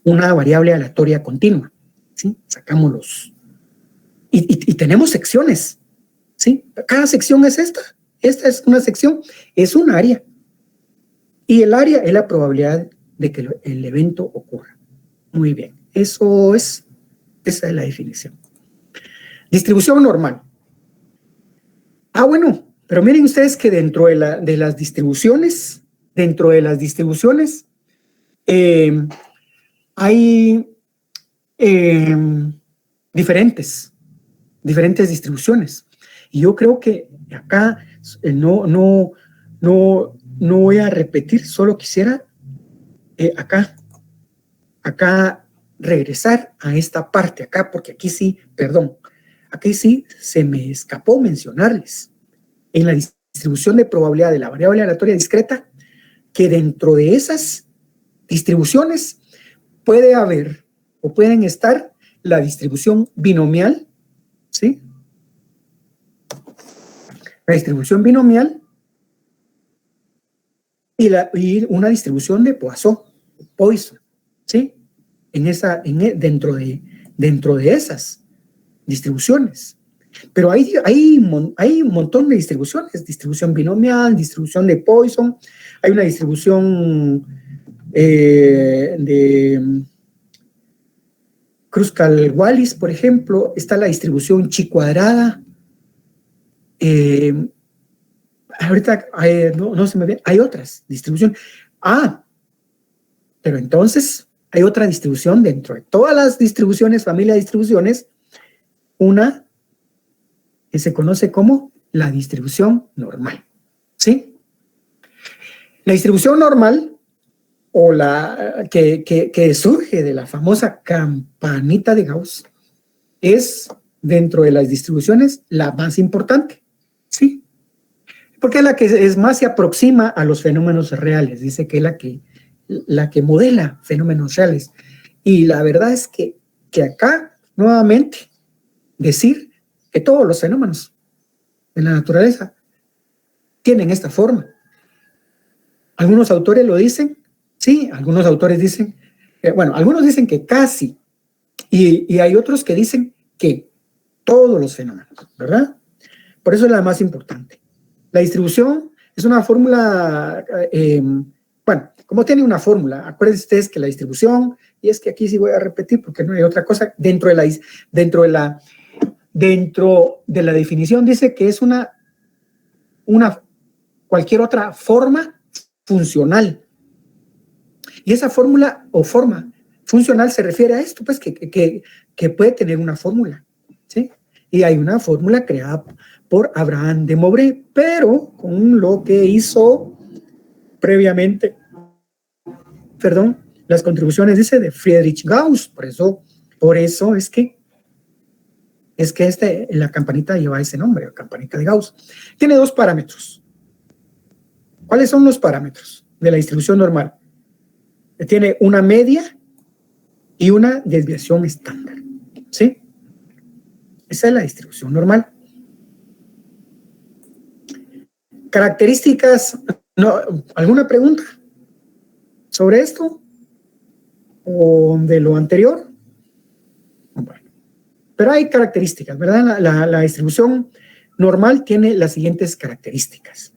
una variable aleatoria continua, ¿sí? Sacamos los... Y tenemos secciones, ¿sí? Cada sección es esta es una sección, es un área. Y el área es la probabilidad de que el evento ocurra. Muy bien, esa es la definición. Distribución normal. Bueno, pero miren ustedes que dentro de las distribuciones, hay diferentes distribuciones. Y yo creo que acá no voy a repetir, solo quisiera acá regresar a esta parte acá, porque aquí sí, aquí sí se me escapó mencionarles en la distribución de probabilidad de la variable aleatoria discreta que dentro de esas distribuciones puede haber o pueden estar la distribución binomial, ¿sí? La distribución binomial y una distribución de Poisson, ¿sí? Dentro de esas distribuciones. Pero hay un montón de distribuciones, distribución binomial, distribución de Poisson, hay una distribución de Kruskal-Wallis, por ejemplo, está la distribución chi cuadrada. Ahorita no se me ve, hay otras distribuciones. Pero entonces hay otra distribución dentro de todas las distribuciones, familia de distribuciones, una que se conoce como la distribución normal, ¿sí? La distribución normal, o la que surge de la famosa campanita de Gauss, es dentro de las distribuciones la más importante, ¿sí? Porque es la que más se aproxima a los fenómenos reales, dice que es la que modela fenómenos reales. Y la verdad es que acá, nuevamente, decir que todos los fenómenos de la naturaleza tienen esta forma. Algunos autores lo dicen, sí, algunos autores dicen, algunos dicen que casi, y hay otros que dicen que todos los fenómenos, ¿verdad? Por eso es la más importante. La distribución es una fórmula, como tiene una fórmula, acuérdense ustedes que la distribución, y es que aquí sí voy a repetir porque no hay otra cosa, dentro de la definición dice que es cualquier otra forma funcional. Y esa fórmula o forma funcional se refiere a esto, pues que puede tener una fórmula, ¿sí? Y hay una fórmula creada por Abraham de Moivre, pero con lo que hizo previamente, las contribuciones, dice, de Friedrich Gauss. Por eso es que la campanita lleva ese nombre, la campanita de Gauss. Tiene dos parámetros. ¿Cuáles son los parámetros de la distribución normal? tiene una media y una desviación estándar, ¿sí? Esa es la distribución normal. Características, no, ¿alguna pregunta sobre esto o de lo anterior? Bueno, pero hay características, ¿verdad? La distribución normal tiene las siguientes características.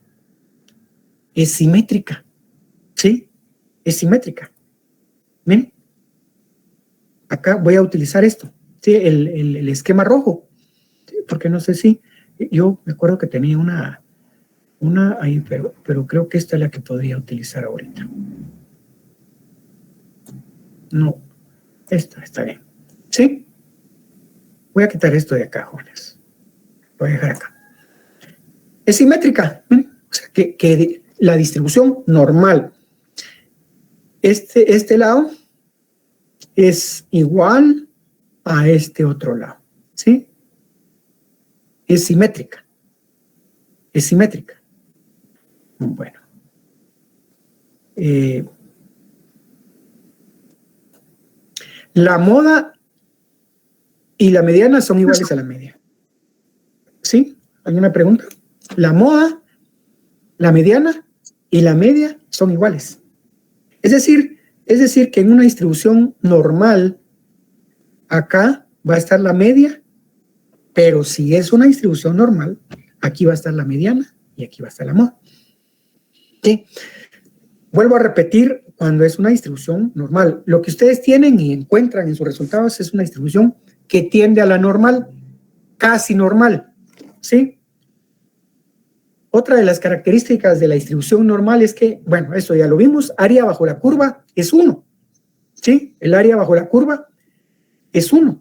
Es simétrica, ¿sí? Es simétrica. ¿Ven? Acá voy a utilizar esto, ¿sí? El esquema rojo, ¿sí? Porque no sé si, yo me acuerdo que tenía una ahí, pero creo que esta es la que podría utilizar ahorita. No, esta está bien, ¿sí? Voy a quitar esto de acá, jóvenes. Lo voy a dejar acá. Es simétrica, ¿ven? O sea, que la distribución normal, este lado es igual a este otro lado, ¿sí? Es simétrica. Es simétrica. Bueno. La moda y la mediana son iguales a la media. ¿Sí? ¿Alguna pregunta? La moda, la mediana y la media son iguales. Es decir que en una distribución normal, acá va a estar la media, pero si es una distribución normal, aquí va a estar la mediana y aquí va a estar la moda. ¿Sí? Vuelvo a repetir, cuando es una distribución normal, lo que ustedes tienen y encuentran en sus resultados es una distribución que tiende a la normal, casi normal, ¿sí? Otra de las características de la distribución normal es que, bueno, eso ya lo vimos, área bajo la curva es 1, ¿sí? El área bajo la curva es 1.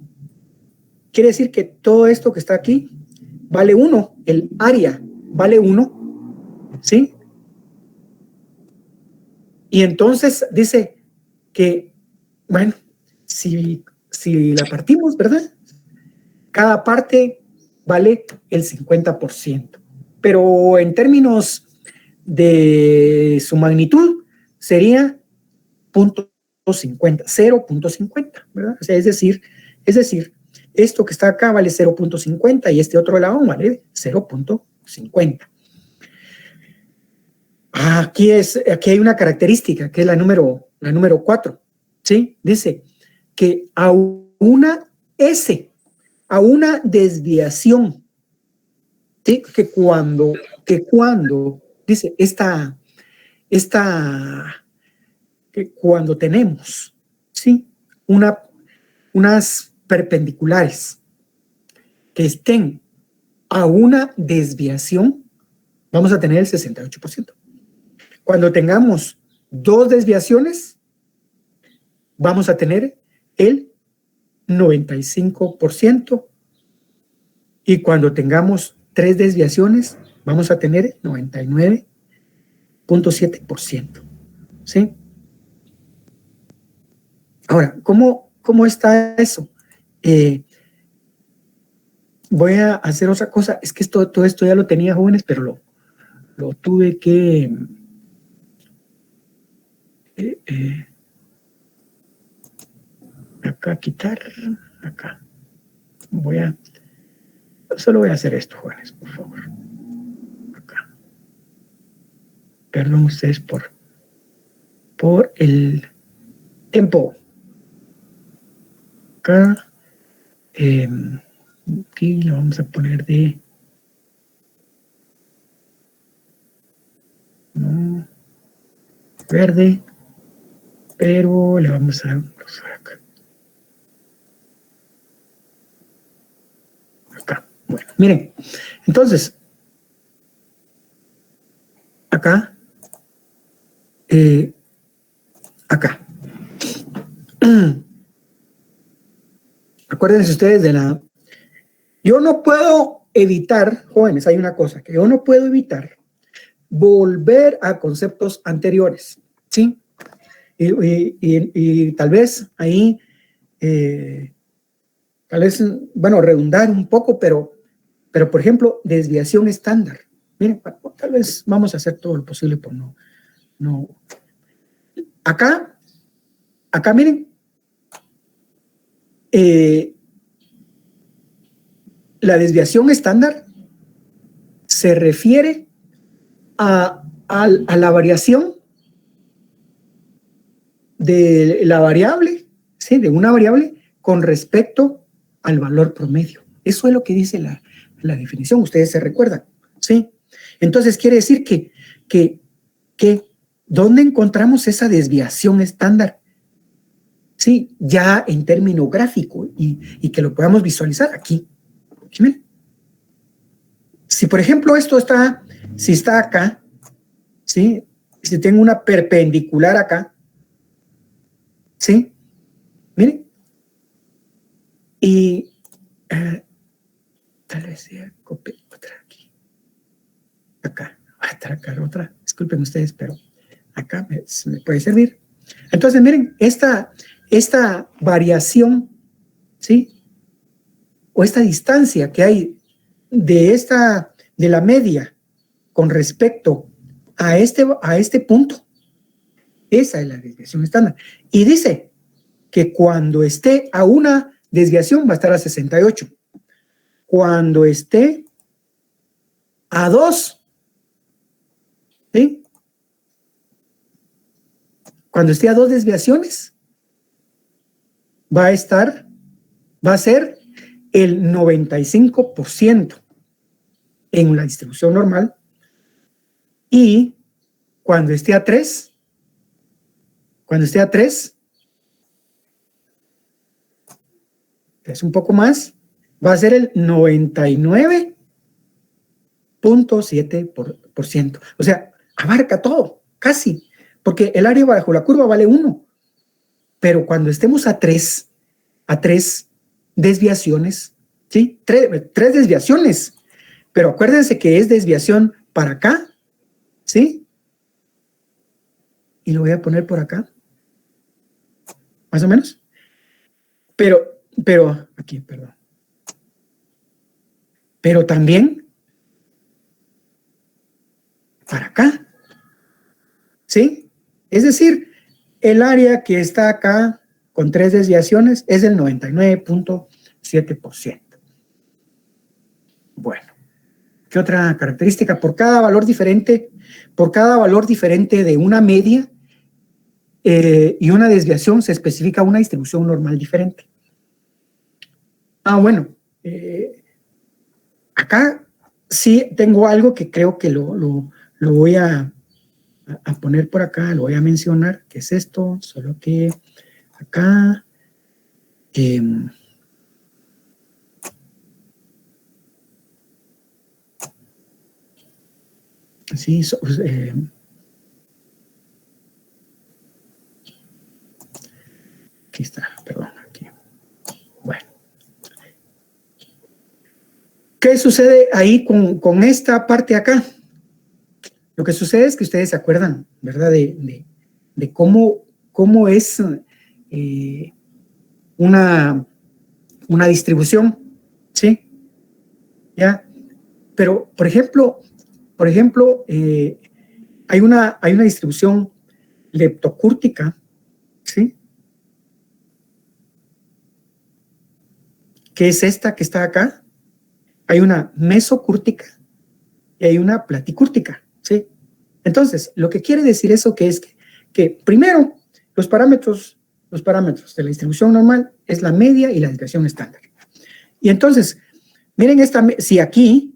Quiere decir que todo esto que está aquí vale 1, el área vale 1, ¿sí? Y entonces dice que, bueno, si la partimos, ¿verdad? Cada parte vale el 50%. Pero en términos de su magnitud sería 0.50, 0.50, ¿verdad? O sea, es decir, esto que está acá vale 0.50 y este otro lado vale 0.50. Aquí hay una característica que es la número 4, ¿sí? Dice que a una desviación, ¿sí? Que cuando dice que cuando tenemos, ¿sí? Unas perpendiculares que estén a una desviación, vamos a tener el 68%. Cuando tengamos 2 desviaciones, vamos a tener el 95%. Y cuando tengamos 3 desviaciones, vamos a tener 99.7%. ¿Sí? Ahora, ¿cómo está eso? Voy a hacer otra cosa. Es que todo esto ya lo tenía, jóvenes, pero lo tuve que... acá quitar, acá. Solo voy a hacer esto, jóvenes, por favor. Acá. Perdón ustedes por el tiempo. Acá. Aquí lo vamos a poner de... No, verde, pero le vamos a dar un grosor acá. Acá. Bueno, miren, entonces, acá, acá. Acuérdense ustedes yo no puedo evitar, jóvenes, hay una cosa que yo no puedo evitar, volver a conceptos anteriores, ¿sí? Y tal vez ahí, tal vez, bueno, redundar un poco, pero por ejemplo, desviación estándar. Miren, tal vez vamos a hacer todo lo posible por no. Acá acá miren, la desviación estándar se refiere a la variación de la variable, ¿sí? De una variable con respecto al valor promedio. Eso es lo que dice la definición, ustedes se recuerdan, ¿sí? Entonces quiere decir que ¿dónde encontramos esa desviación estándar? Sí, ya en término gráfico y que lo podamos visualizar aquí. ¿Sí? Si por ejemplo esto está, si está acá, ¿sí? Si tengo una perpendicular acá, ¿sí? Miren. Y tal vez sea copie otra aquí. Acá. Voy a tracar otra. Disculpen ustedes, pero acá me puede servir. Entonces, miren, esta variación, ¿sí? O esta distancia que hay de la media con respecto a este punto, esa es la desviación estándar. Y dice que cuando esté a una desviación va a estar a 68. Cuando esté a 2, ¿sí? Cuando esté a 2 desviaciones, va a ser el 95% en la distribución normal, y cuando esté a 3, es un poco más, va a ser el 99.7%. O sea, abarca todo, casi, porque el área bajo la curva vale 1, pero cuando estemos a 3 desviaciones, ¿sí? 3 desviaciones, pero acuérdense que es desviación para acá, ¿sí? Y lo voy a poner por acá, más o menos, pero aquí, perdón, pero también para acá, ¿sí? Es decir, el área que está acá con 3 desviaciones es el 99.7%. Bueno, ¿qué otra característica? Por cada valor diferente de una media y una desviación se especifica una distribución normal diferente. Bueno, acá sí tengo algo que creo que lo voy a poner por acá, lo voy a mencionar, que es esto, solo que acá sí, aquí está, perdón, aquí. Bueno. ¿Qué sucede ahí con esta parte acá? Lo que sucede es que ustedes se acuerdan, ¿verdad? De cómo es una distribución, ¿sí? ¿Ya? Pero, por ejemplo, hay una distribución leptocúrtica, ¿sí? Que es esta que está acá. Hay una mesocúrtica y hay una platicúrtica, ¿sí? Entonces, lo que quiere decir eso que es que primero, los parámetros de la distribución normal es la media y la desviación estándar. Y entonces, miren si aquí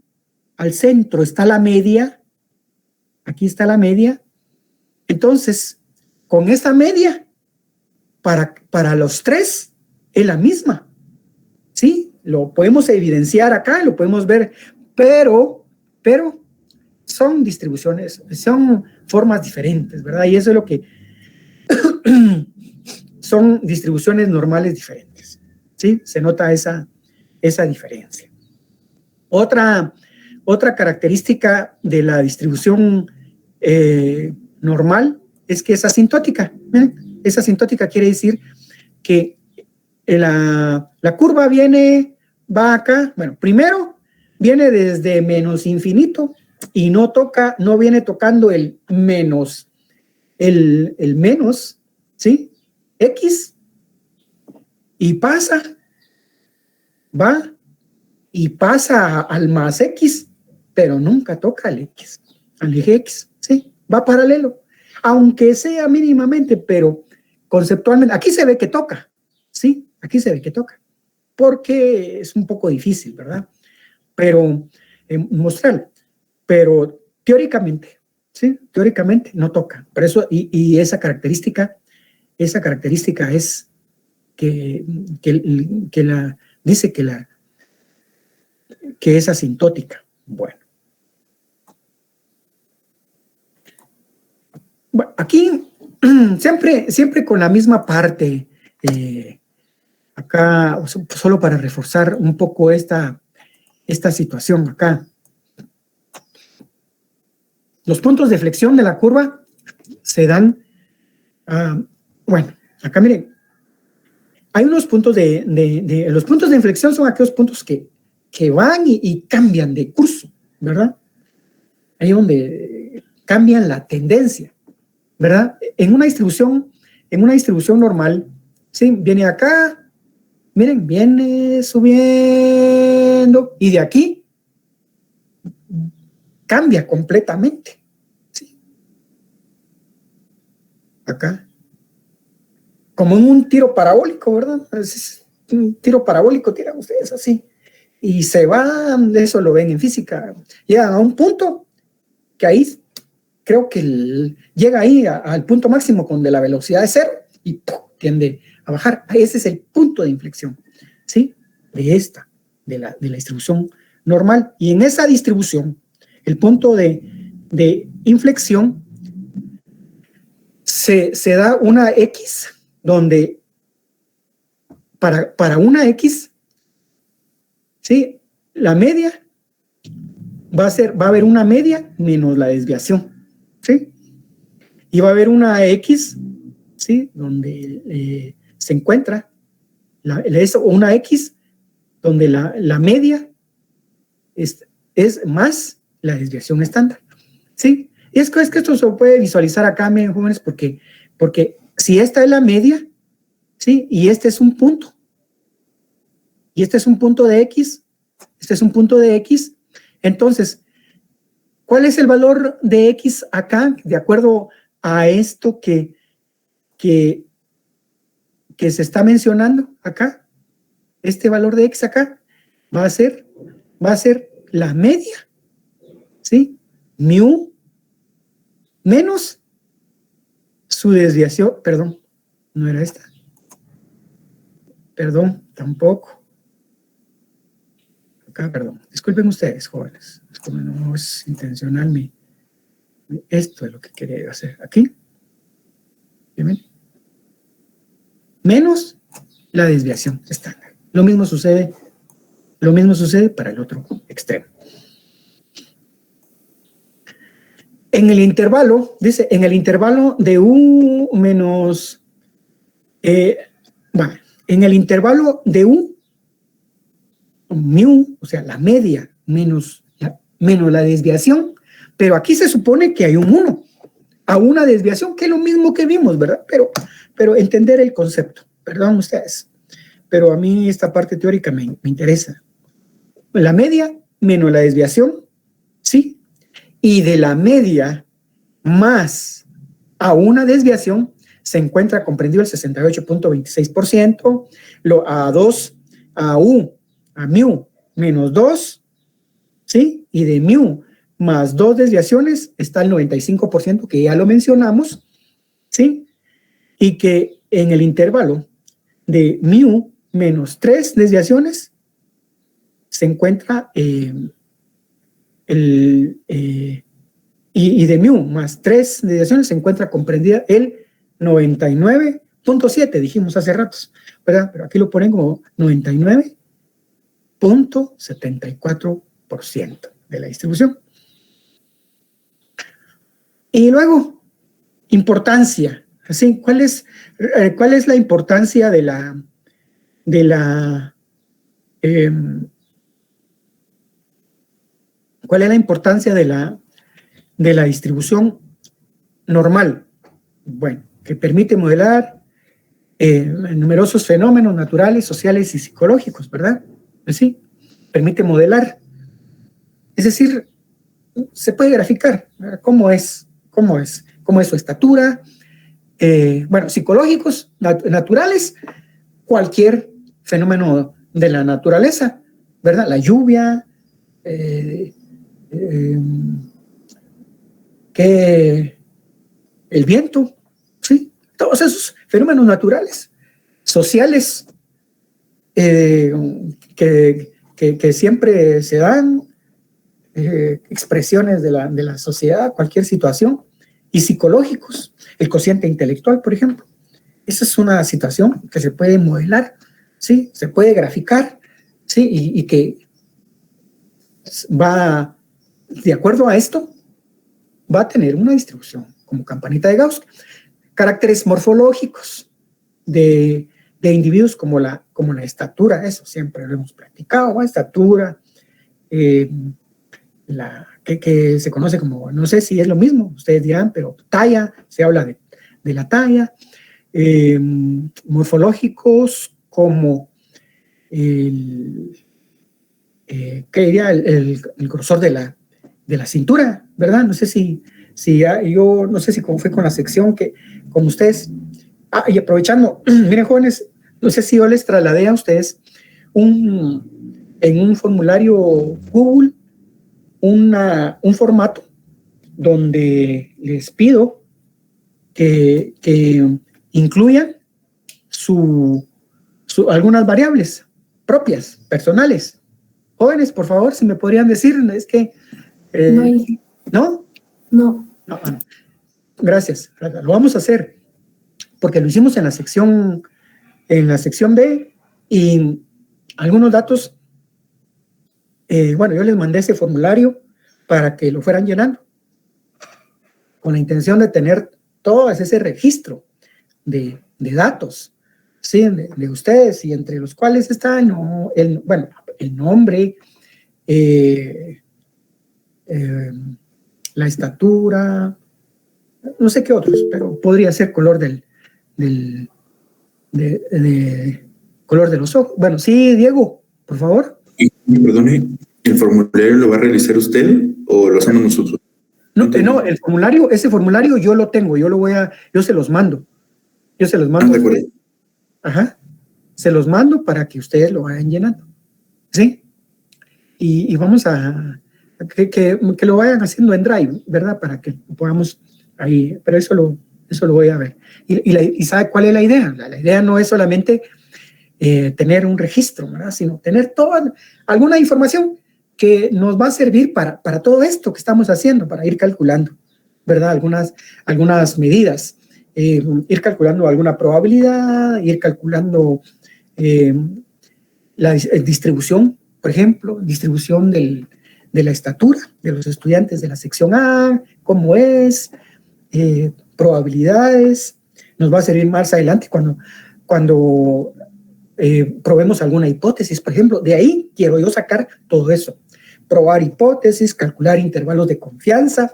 al centro está la media, aquí está la media, entonces, con esta media, para los 3 es la misma, ¿sí? Lo podemos evidenciar acá, lo podemos ver, pero son distribuciones, son formas diferentes, ¿verdad? Y eso es lo que son distribuciones normales diferentes, ¿sí? Se nota esa diferencia. Otra característica de la distribución normal es que es asintótica. ¿Miren? Es asintótica, quiere decir que la curva va acá, bueno, primero viene desde menos infinito y no viene tocando el menos, ¿sí? X y pasa, va y pasa al más X, pero nunca toca al X, al eje X, ¿sí? Va paralelo, aunque sea mínimamente, pero conceptualmente, aquí se ve que toca, ¿sí? Aquí se ve que toca, porque es un poco difícil, ¿verdad? Pero mostrarlo, pero teóricamente, ¿sí? Teóricamente no toca, por eso, y esa característica es que dice que es asintótica. Bueno, aquí siempre con la misma parte, acá, solo para reforzar un poco esta situación acá. Los puntos de flexión de la curva se dan, bueno, acá miren, hay unos puntos los puntos de inflexión son aquellos puntos que van y cambian de curso, ¿verdad? Ahí donde cambian la tendencia, ¿verdad? En una distribución normal, ¿sí? Viene acá, miren, viene subiendo y de aquí cambia completamente, ¿sí? Acá. Como en un tiro parabólico, ¿verdad? Es un tiro parabólico, tiran ustedes así. Y se van, eso lo ven en física, llegan a un punto que ahí, creo que llega ahí al punto máximo donde la velocidad es cero y ¡pum!, tiende a bajar. Ese es el punto de inflexión, ¿sí? De la distribución normal. Y en esa distribución, el punto de inflexión se da una X, donde para una X, ¿sí? La media va a haber una media menos la desviación, ¿sí? Y va a haber una X, ¿sí? Donde se encuentra una X donde la media es más la desviación estándar, ¿sí? Y es que esto se puede visualizar acá, miren, jóvenes, porque si esta es la media, ¿sí? Y este es un punto, y este es un punto de X, este es un punto de X, entonces, ¿cuál es el valor de X acá? De acuerdo a esto que se está mencionando acá, este valor de X acá va a ser la media, ¿sí? Mu menos su desviación, perdón, no era esta, perdón, tampoco. Acá, perdón, disculpen ustedes, jóvenes, como no es intencional, esto es lo que quería hacer aquí. ¿Bien? Menos la desviación estándar. Lo mismo sucede para el otro extremo. En el intervalo, dice, en el intervalo de U menos, bueno, en el intervalo de U, mu, o sea, la media menos la desviación, pero aquí se supone que hay un 1 a una desviación, que es lo mismo que vimos, ¿verdad? Pero entender el concepto, perdón ustedes, pero a mí esta parte teórica me interesa. La media menos la desviación, ¿sí? Y de la media más a una desviación se encuentra comprendido el 68.26%, a mu menos 2, ¿sí? Y de mu más 2 desviaciones está el 95%, que ya lo mencionamos, ¿sí? Y que en el intervalo de mu menos 3 desviaciones se encuentra y de mu más 3 desviaciones se encuentra comprendida el 99.7, dijimos hace ratos, ¿verdad? Pero aquí lo ponen como 99.74% de la distribución. Y luego, importancia. Así, ¿cuál es la importancia cuál es la importancia de la distribución normal? Bueno, que permite modelar numerosos fenómenos naturales, sociales y psicológicos, ¿verdad? Pues sí, permite modelar. Es decir, se puede graficar, ¿verdad? ¿Cómo es su estatura? Bueno, psicológicos, naturales, cualquier fenómeno de la naturaleza, ¿verdad? La lluvia, que el viento, ¿sí? Todos esos fenómenos naturales, sociales, que siempre se dan, expresiones de la sociedad, cualquier situación, y psicológicos, el cociente intelectual, por ejemplo. Esa es una situación que se puede modelar, ¿sí? Se puede graficar, ¿sí? Y que va, de acuerdo a esto, va a tener una distribución como campanita de Gauss. Caracteres morfológicos de individuos como la estatura, eso siempre lo hemos practicado, ¿no? Estatura, que se conoce como, no sé si es lo mismo, ustedes dirán, pero talla, se habla de la talla, morfológicos como ¿qué diría? El grosor de la cintura, ¿verdad? No sé yo no sé si como fue con la sección que, como ustedes, y aprovechando, miren jóvenes, no sé si yo les trasladé a ustedes en un formulario Google, un formato donde les pido que incluyan algunas variables propias, personales. Jóvenes, por favor, si me podrían decir, es que... No, hija. ¿No? No. No, bueno. Gracias. Lo vamos a hacer porque lo hicimos en la sección B y algunos datos, bueno, yo les mandé ese formulario para que lo fueran llenando con la intención de tener todo ese registro de datos, ¿sí? de ustedes, y entre los cuales está el nombre, la estatura, no sé qué otros, pero podría ser color color de los ojos. Bueno, sí, Diego, por favor. Y, perdone, ¿el formulario lo va a realizar usted o lo hacemos nosotros? No, ese formulario yo lo tengo, yo se los mando. Yo se los mando. De acuerdo. Ajá. Se los mando para que ustedes lo vayan llenando. ¿Sí? Y vamos a que lo vayan haciendo en Drive, ¿verdad? Para que podamos ahí, pero eso lo voy a ver. ¿Y sabe cuál es la idea? La idea no es solamente tener un registro, ¿verdad? Sino tener alguna información que nos va a servir para todo esto que estamos haciendo, para ir calculando, ¿verdad? Algunas medidas, ir calculando alguna probabilidad, ir calculando la distribución, por ejemplo, distribución de la estatura de los estudiantes de la sección A, cómo es, probabilidades. Nos va a servir más adelante cuando probemos alguna hipótesis, por ejemplo. De ahí quiero yo sacar todo eso, probar hipótesis, calcular intervalos de confianza,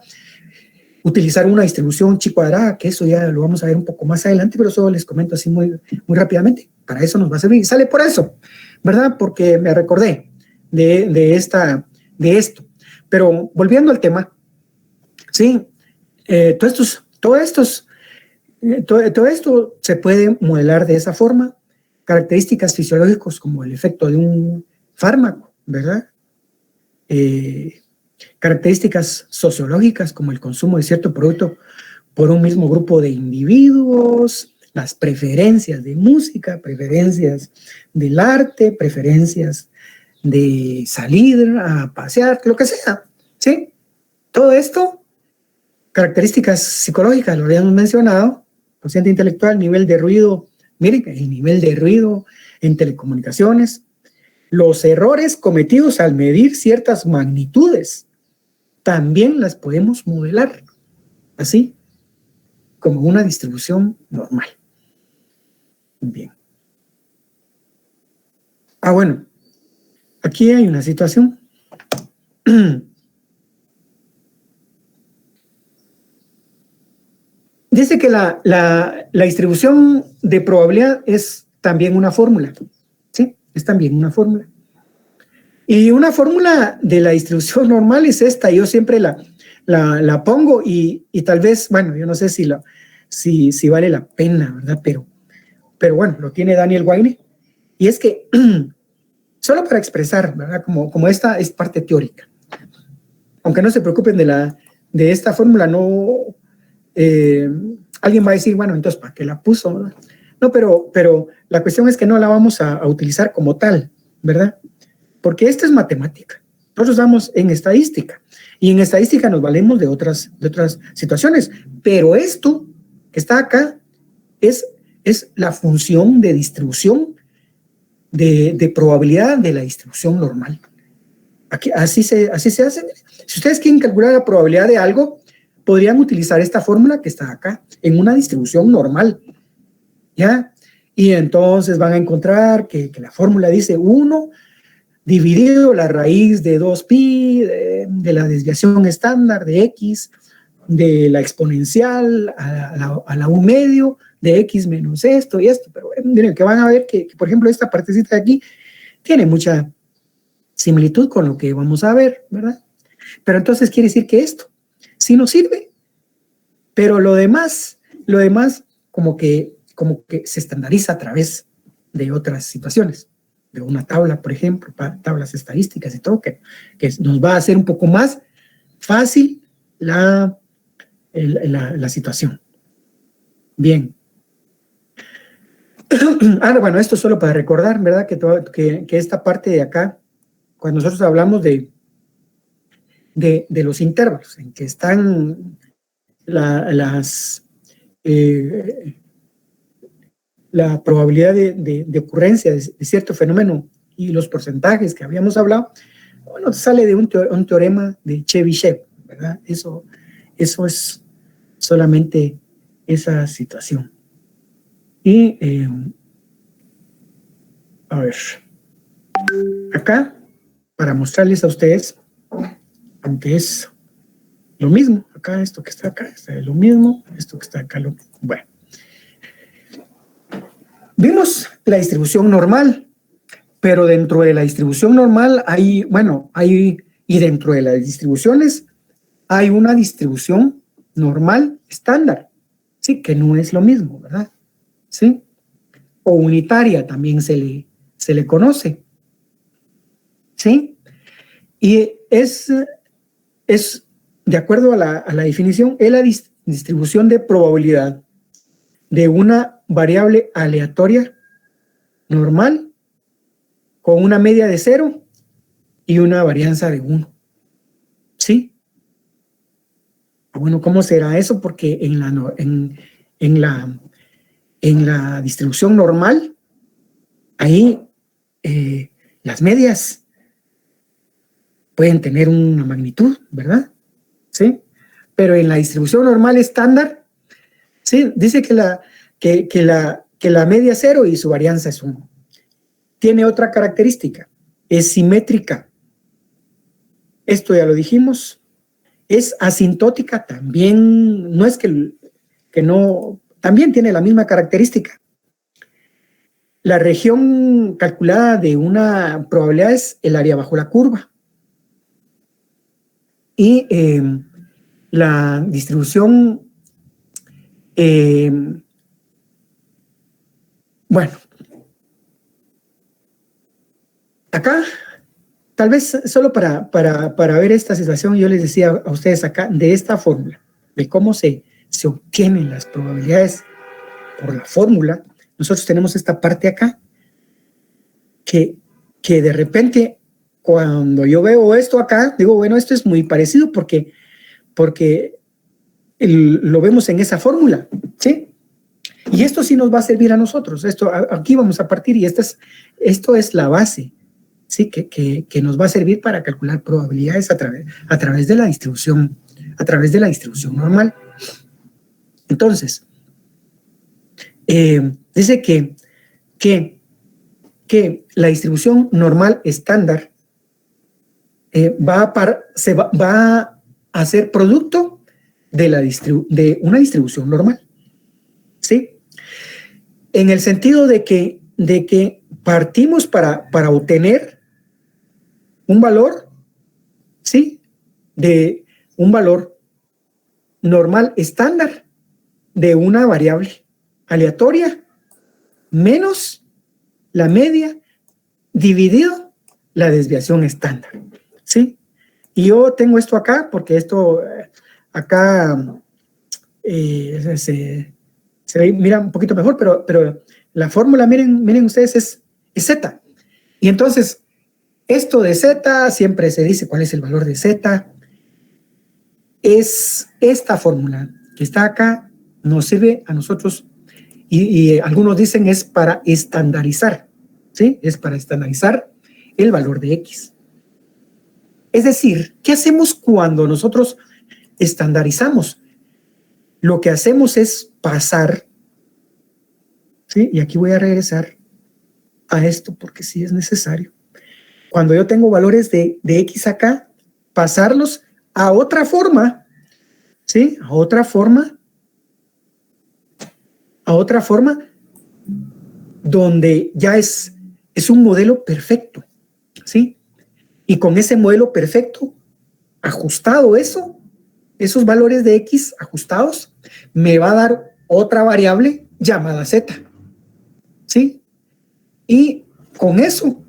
utilizar una distribución chi cuadrada, que eso ya lo vamos a ver un poco más adelante, pero solo les comento así muy rápidamente. Para eso nos va a servir. Y sale por eso, ¿verdad? Porque me recordé de esto. Pero volviendo al tema, sí, todo esto se puede modelar de esa forma. Características fisiológicas como el efecto de un fármaco, ¿verdad? Características sociológicas como el consumo de cierto producto por un mismo grupo de individuos, las preferencias de música, preferencias del arte, preferencias de salir a pasear, lo que sea, ¿sí? Todo esto, características psicológicas, lo habíamos mencionado, cociente intelectual, nivel de ruido, miren, el nivel de ruido en telecomunicaciones, los errores cometidos al medir ciertas magnitudes, también las podemos modelar así, como una distribución normal. Bien. Bueno, aquí hay una situación. Dice que la distribución de probabilidad es también una fórmula, ¿sí? Es también una fórmula. Y una fórmula de la distribución normal es esta. Yo siempre la pongo y tal vez, bueno, yo no sé si vale la pena, ¿verdad? Pero bueno, lo tiene Daniel Wayne. Y es que, solo para expresar, ¿verdad? Como esta es parte teórica. Aunque no se preocupen de esta fórmula, no... alguien va a decir, bueno, entonces, ¿para qué la puso? ¿Verdad? No, pero la cuestión es que no la vamos a utilizar como tal, ¿verdad? Porque esto es matemática. Nosotros estamos en estadística. Y en estadística nos valemos de otras situaciones. Pero esto que está acá es la función de distribución de probabilidad de la distribución normal. Aquí, así se hace. Si ustedes quieren calcular la probabilidad de algo, podrían utilizar esta fórmula que está acá en una distribución normal, ¿ya? Y entonces van a encontrar que la fórmula dice 1 dividido la raíz de 2pi de la desviación estándar de x, de la exponencial a la 1 medio, de x menos esto y esto. Pero miren que van a ver que, por ejemplo, esta partecita de aquí tiene mucha similitud con lo que vamos a ver, ¿verdad? Pero entonces quiere decir que esto sí nos sirve, pero lo demás como que se estandariza a través de otras situaciones, de una tabla, por ejemplo, tablas estadísticas y todo, que nos va a hacer un poco más fácil la situación. Bien. Bueno, esto solo para recordar, ¿verdad? Que esta parte de acá, cuando nosotros hablamos de los intervalos en que están la probabilidad de ocurrencia de cierto fenómeno y los porcentajes que habíamos hablado, bueno, sale de un teorema de Chebyshev, ¿verdad? Eso es solamente esa situación. Y, a ver, acá, para mostrarles a ustedes, aunque es lo mismo, acá esto que está acá es lo mismo, esto que está acá lo mismo. Bueno, vimos la distribución normal, pero dentro de la distribución normal y dentro de las distribuciones hay una distribución normal estándar, sí, que no es lo mismo, ¿verdad? Sí, o unitaria también se le conoce, sí, y es de acuerdo a la definición, es la distribución de probabilidad de una variable aleatoria normal con una media de 0 y una varianza de 1. ¿Sí? Bueno, ¿cómo será eso? Porque en la distribución normal, ahí las medias pueden tener una magnitud, ¿verdad? ¿Sí? Pero en la distribución normal estándar, sí, dice que la media es 0 y su varianza es 1. Tiene otra característica, es simétrica. Esto ya lo dijimos. Es asintótica también, no es que no, también tiene la misma característica. La región calculada de una probabilidad es el área bajo la curva. Y la distribución, bueno, acá, tal vez solo para ver esta situación, yo les decía a ustedes acá, de esta fórmula, de cómo se obtienen las probabilidades por la fórmula. Nosotros tenemos esta parte acá, que de repente, cuando yo veo esto acá, digo, bueno, esto es muy parecido porque lo vemos en esa fórmula, ¿sí? Y esto sí nos va a servir a nosotros. Aquí vamos a partir y esto es la base, ¿sí? Que nos va a servir para calcular probabilidades a través de la distribución normal. Entonces, dice que la distribución normal estándar va a ser producto de una distribución normal, ¿sí? En el sentido de que partimos para obtener un valor, ¿sí? De un valor normal estándar de una variable aleatoria menos la media dividido la desviación estándar, ¿sí? Y yo tengo esto acá porque esto acá se ve, mira un poquito mejor, pero la fórmula, miren ustedes, es Z. Y entonces, esto de Z, siempre se dice cuál es el valor de Z. Es esta fórmula que está acá, nos sirve a nosotros, y algunos dicen es para estandarizar, ¿sí? Es para estandarizar el valor de X. Es decir, ¿qué hacemos cuando nosotros estandarizamos? Lo que hacemos es pasar, ¿sí? Y aquí voy a regresar a esto porque sí es necesario. Cuando yo tengo valores de X acá, pasarlos a otra forma, ¿sí? A otra forma donde ya es un modelo perfecto, ¿sí? Y con ese modelo perfecto, ajustado esos valores de X ajustados, me va a dar otra variable llamada Z, ¿sí? Y con eso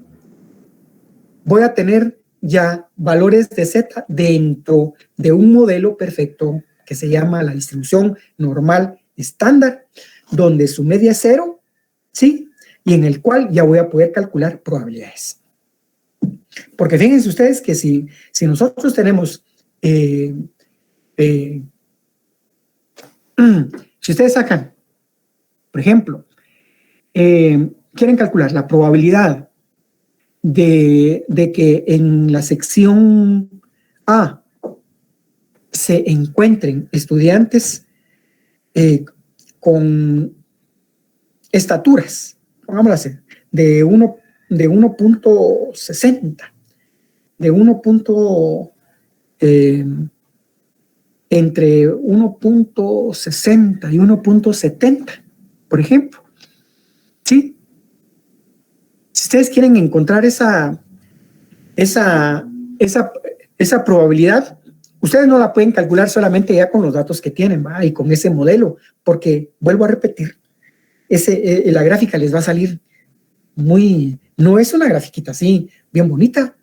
voy a tener ya valores de Z dentro de un modelo perfecto que se llama la distribución normal estándar, donde su media es 0, ¿sí? Y en el cual ya voy a poder calcular probabilidades. Porque fíjense ustedes que si nosotros tenemos, si ustedes sacan, por ejemplo, quieren calcular la probabilidad de que en la sección A se encuentren estudiantes con estaturas, pongámoslo así, de 1.60, entre 1.60 y 1.70, por ejemplo, ¿sí? Si ustedes quieren encontrar esa probabilidad, ustedes no la pueden calcular solamente ya con los datos que tienen, ¿va? Y con ese modelo, porque, vuelvo a repetir, la gráfica les va a salir no es una grafiquita así, bien bonita.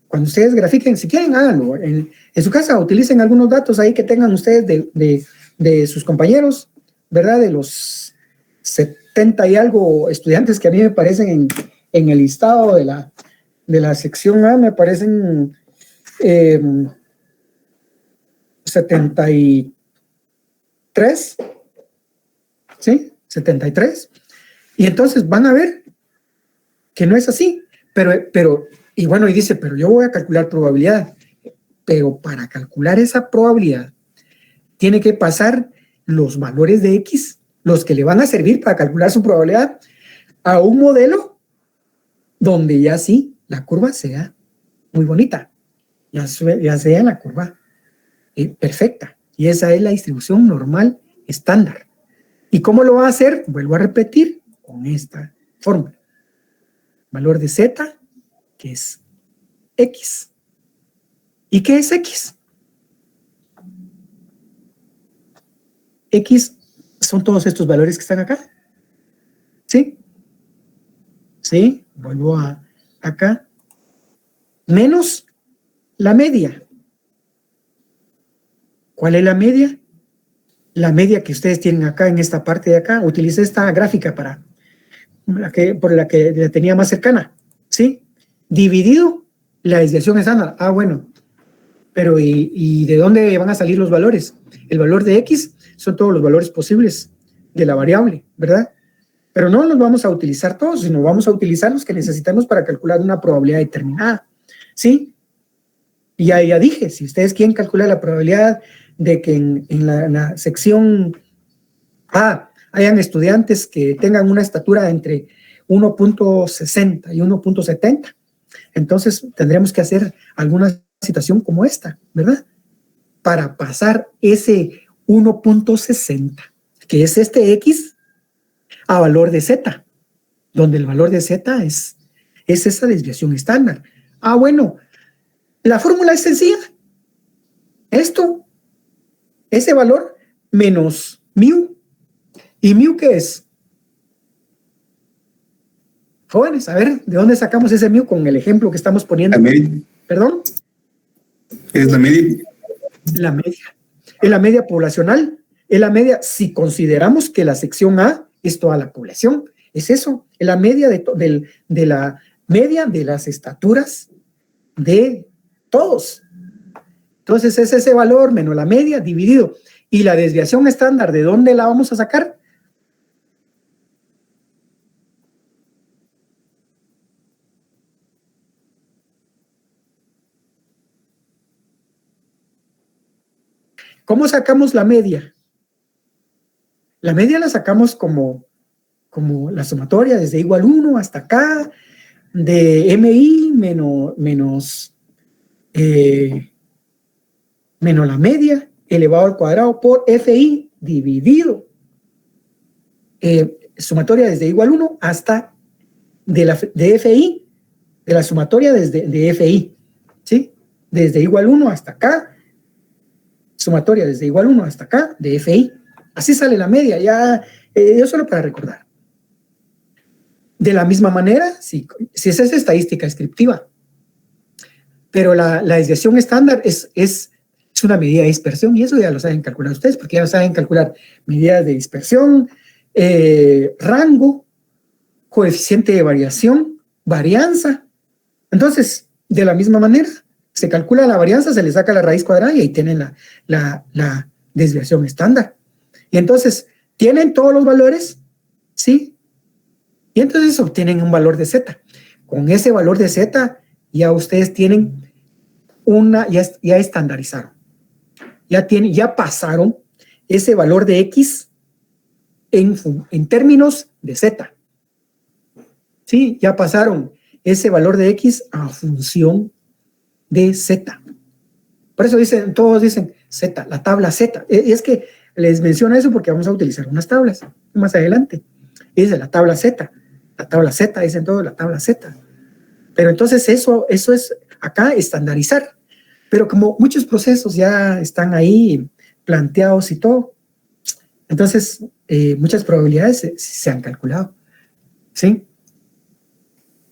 Cuando ustedes grafiquen, si quieren, háganlo. En su casa, utilicen algunos datos ahí que tengan ustedes de sus compañeros, ¿verdad? De los 70 y algo estudiantes que a mí me parecen en el listado de la sección A, me parecen 73, ¿sí? 73. Y entonces van a ver que no es así, pero y bueno, y dice, pero yo voy a calcular probabilidad, pero para calcular esa probabilidad tiene que pasar los valores de X, los que le van a servir para calcular su probabilidad, a un modelo donde ya sí la curva sea muy bonita, ya sea la curva perfecta, y esa es la distribución normal estándar. ¿Y cómo lo va a hacer? Vuelvo a repetir, con esta fórmula. Valor de Z, que es X. ¿Y qué es X? X son todos estos valores que están acá. ¿Sí? ¿Sí? Vuelvo acá. Menos la media. ¿Cuál es la media? La media que ustedes tienen acá en esta parte de acá. Utilicé esta gráfica por la que la tenía más cercana, ¿sí? Dividido la desviación estándar. Ah, bueno, pero ¿y de dónde van a salir los valores? El valor de X son todos los valores posibles de la variable, ¿verdad? Pero no los vamos a utilizar todos, sino vamos a utilizar los que necesitamos para calcular una probabilidad determinada, ¿sí? Y ya dije, si ustedes quieren calcular la probabilidad de que en la sección A hayan estudiantes que tengan una estatura entre 1.60 y 1.70, entonces tendremos que hacer alguna situación como esta, ¿verdad? Para pasar ese 1.60, que es este X, a valor de Z, donde el valor de Z es esa desviación estándar. Bueno, la fórmula es sencilla. Ese valor menos mu. ¿Y mu qué es? Jóvenes, a ver, ¿de dónde sacamos ese mu con el ejemplo que estamos poniendo? La media. ¿Perdón? Es la media. La media. Es la media poblacional. Es la media, si consideramos que la sección A es toda la población. Es eso, es la media de la media de las estaturas de todos. Entonces es ese valor menos la media dividido. ¿Y la desviación estándar de dónde la vamos a sacar? ¿Cómo sacamos la media? La media la sacamos como la sumatoria desde igual 1 hasta acá, de MI menos la media elevado al cuadrado por FI dividido. Sumatoria desde igual 1 hasta de FI, de la sumatoria de FI, ¿sí? Desde igual 1 hasta acá, sumatoria desde igual 1 hasta acá, de FI. Así sale la media, ya, yo solo para recordar. De la misma manera, si esa es estadística descriptiva, pero la desviación estándar es una medida de dispersión, y eso ya lo saben calcular ustedes, porque ya saben calcular medidas de dispersión, rango, coeficiente de variación, varianza. Entonces, de la misma manera, se calcula la varianza, se le saca la raíz cuadrada y ahí tienen la desviación estándar. Y entonces, tienen todos los valores, ¿sí? Y entonces obtienen un valor de Z. Con ese valor de Z, ya ustedes tienen ya estandarizaron. Ya pasaron ese valor de X en términos de Z. Sí, ya pasaron ese valor de X a función de Z. Por eso todos dicen Z, la tabla Z. Y es que les menciono eso porque vamos a utilizar unas tablas más adelante. Dice la tabla Z, dicen todos la tabla Z. Pero entonces eso es acá estandarizar. Pero como muchos procesos ya están ahí planteados y todo, entonces muchas probabilidades se han calculado, ¿sí?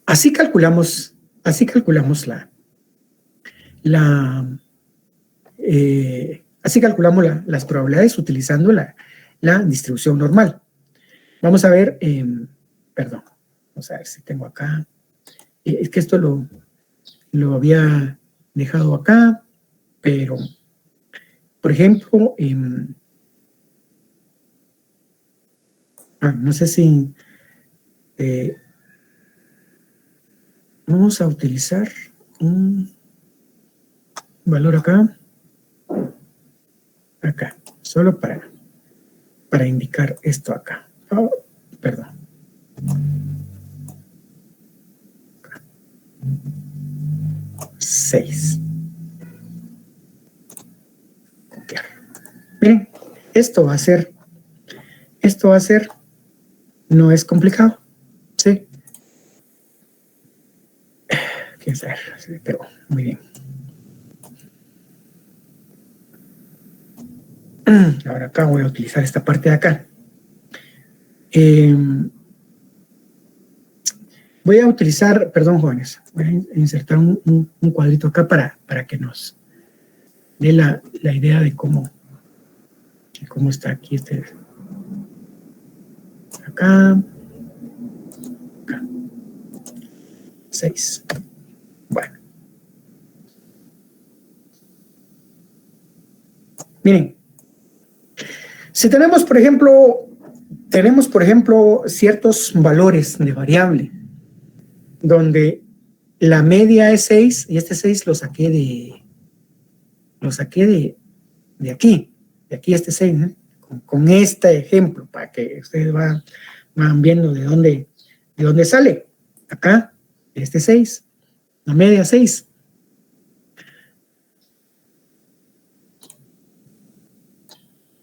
Así calculamos las probabilidades utilizando la distribución normal. Vamos a ver, perdón, vamos a ver si tengo acá. Es que esto lo había dejado acá, pero, por ejemplo, no sé si vamos a utilizar un valor acá, solo para indicar esto acá. Perdón. 6. Copiar. Miren, esto va a ser, no es complicado, ¿sí? Quién sabe, pero muy bien. Ahora acá voy a utilizar esta parte de acá. Voy a utilizar, perdón jóvenes, voy a insertar un cuadrito acá para que nos dé la idea de cómo está aquí acá. 6. Bueno. Miren, si tenemos, por ejemplo, ciertos valores de variable, donde la media es 6, y este 6 lo saqué de aquí, este 6, ¿eh? con este ejemplo, para que ustedes van viendo de dónde sale. Acá, este 6, la media 6.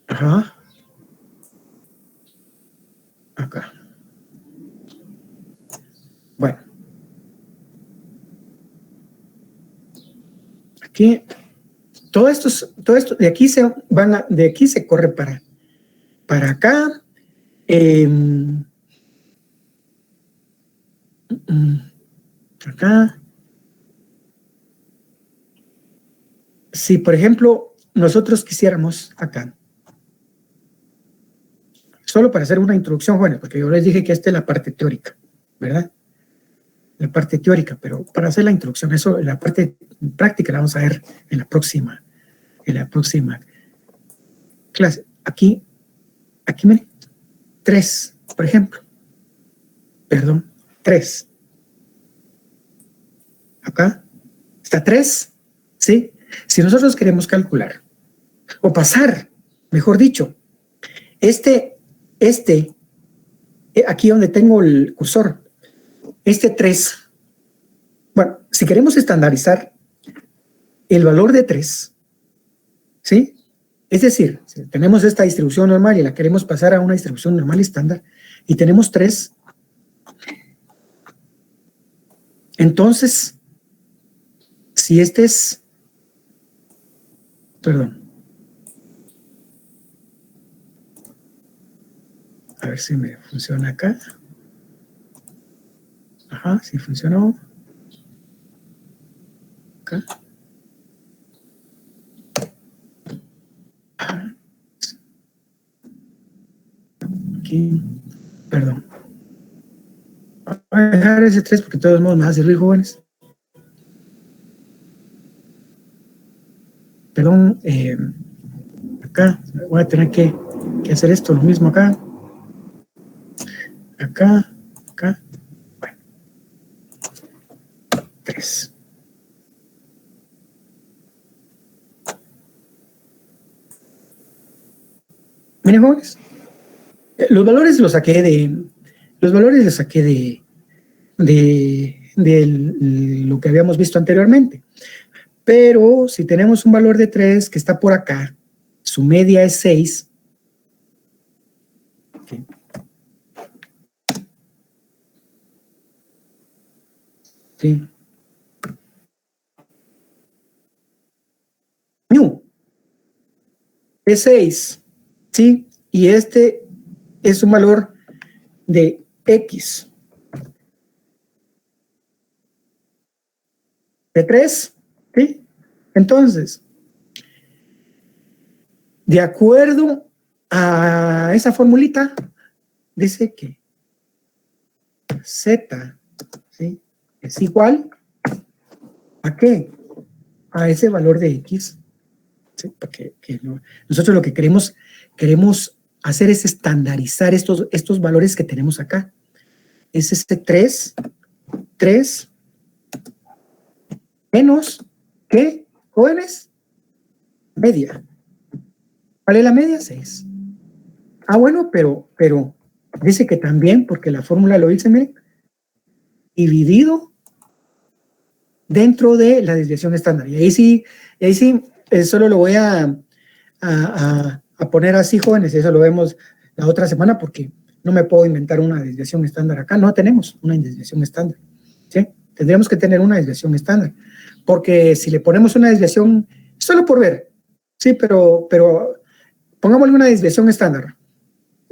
Ajá. Acá. aquí, todo esto, de aquí de aquí se corre para acá. Acá. Si, por ejemplo, nosotros quisiéramos acá, solo para hacer una introducción, bueno, porque yo les dije que esta es la parte teórica, ¿verdad? La parte teórica, pero para hacer la introducción, eso, la parte práctica la vamos a ver en la próxima clase. Aquí, miren, 3, por ejemplo. Perdón, 3. Acá está 3, ¿sí? Si nosotros queremos calcular, o pasar, mejor dicho, aquí donde tengo el cursor, 3, bueno, si queremos estandarizar el valor de 3, ¿sí? Es decir, si tenemos esta distribución normal y la queremos pasar a una distribución normal estándar, y tenemos 3, entonces, si a ver si me funciona acá. Ajá, sí funcionó. Acá. Ajá. Aquí, perdón. Voy a dejar ese 3 porque de todos modos me va a servir, jóvenes. Perdón, acá voy a tener que hacer esto, lo mismo acá. Acá. Bueno. 3. Miren, jóvenes. Los valores los saqué de lo que habíamos visto anteriormente. Pero si tenemos un valor de 3 que está por acá, su media es 6. Okay. Sí. Mu es 6, ¿sí? Y este es un valor de X. De 3, ¿sí? Entonces, de acuerdo a esa formulita, dice que Z, ¿sí? Es igual ¿a qué? A ese valor de X. ¿Sí? Porque nosotros lo que queremos hacer es estandarizar estos valores que tenemos acá. Es este 3 menos, ¿qué? Jóvenes, media. ¿Cuál es la media? 6. Ah, bueno, pero dice que también, porque la fórmula lo dice, miren, dividido dentro de la desviación estándar. Y ahí sí, solo lo voy a poner así, jóvenes, eso lo vemos la otra semana, porque no me puedo inventar una desviación estándar acá. No tenemos una desviación estándar, ¿sí? Tendríamos que tener una desviación estándar, porque si le ponemos una desviación, solo por ver, sí, pero pongámosle una desviación estándar.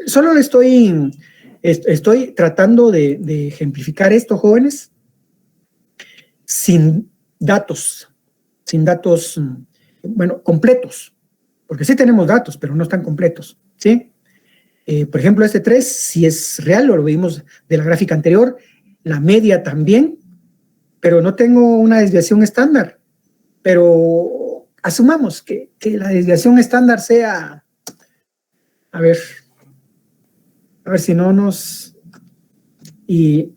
Solo le estoy tratando de ejemplificar esto, jóvenes, sin datos, bueno, completos, porque sí tenemos datos, pero no están completos, ¿sí? Por ejemplo, este 3, si es real, lo vimos de la gráfica anterior, la media también, pero no tengo una desviación estándar, pero asumamos que la desviación estándar sea, a ver si no nos, y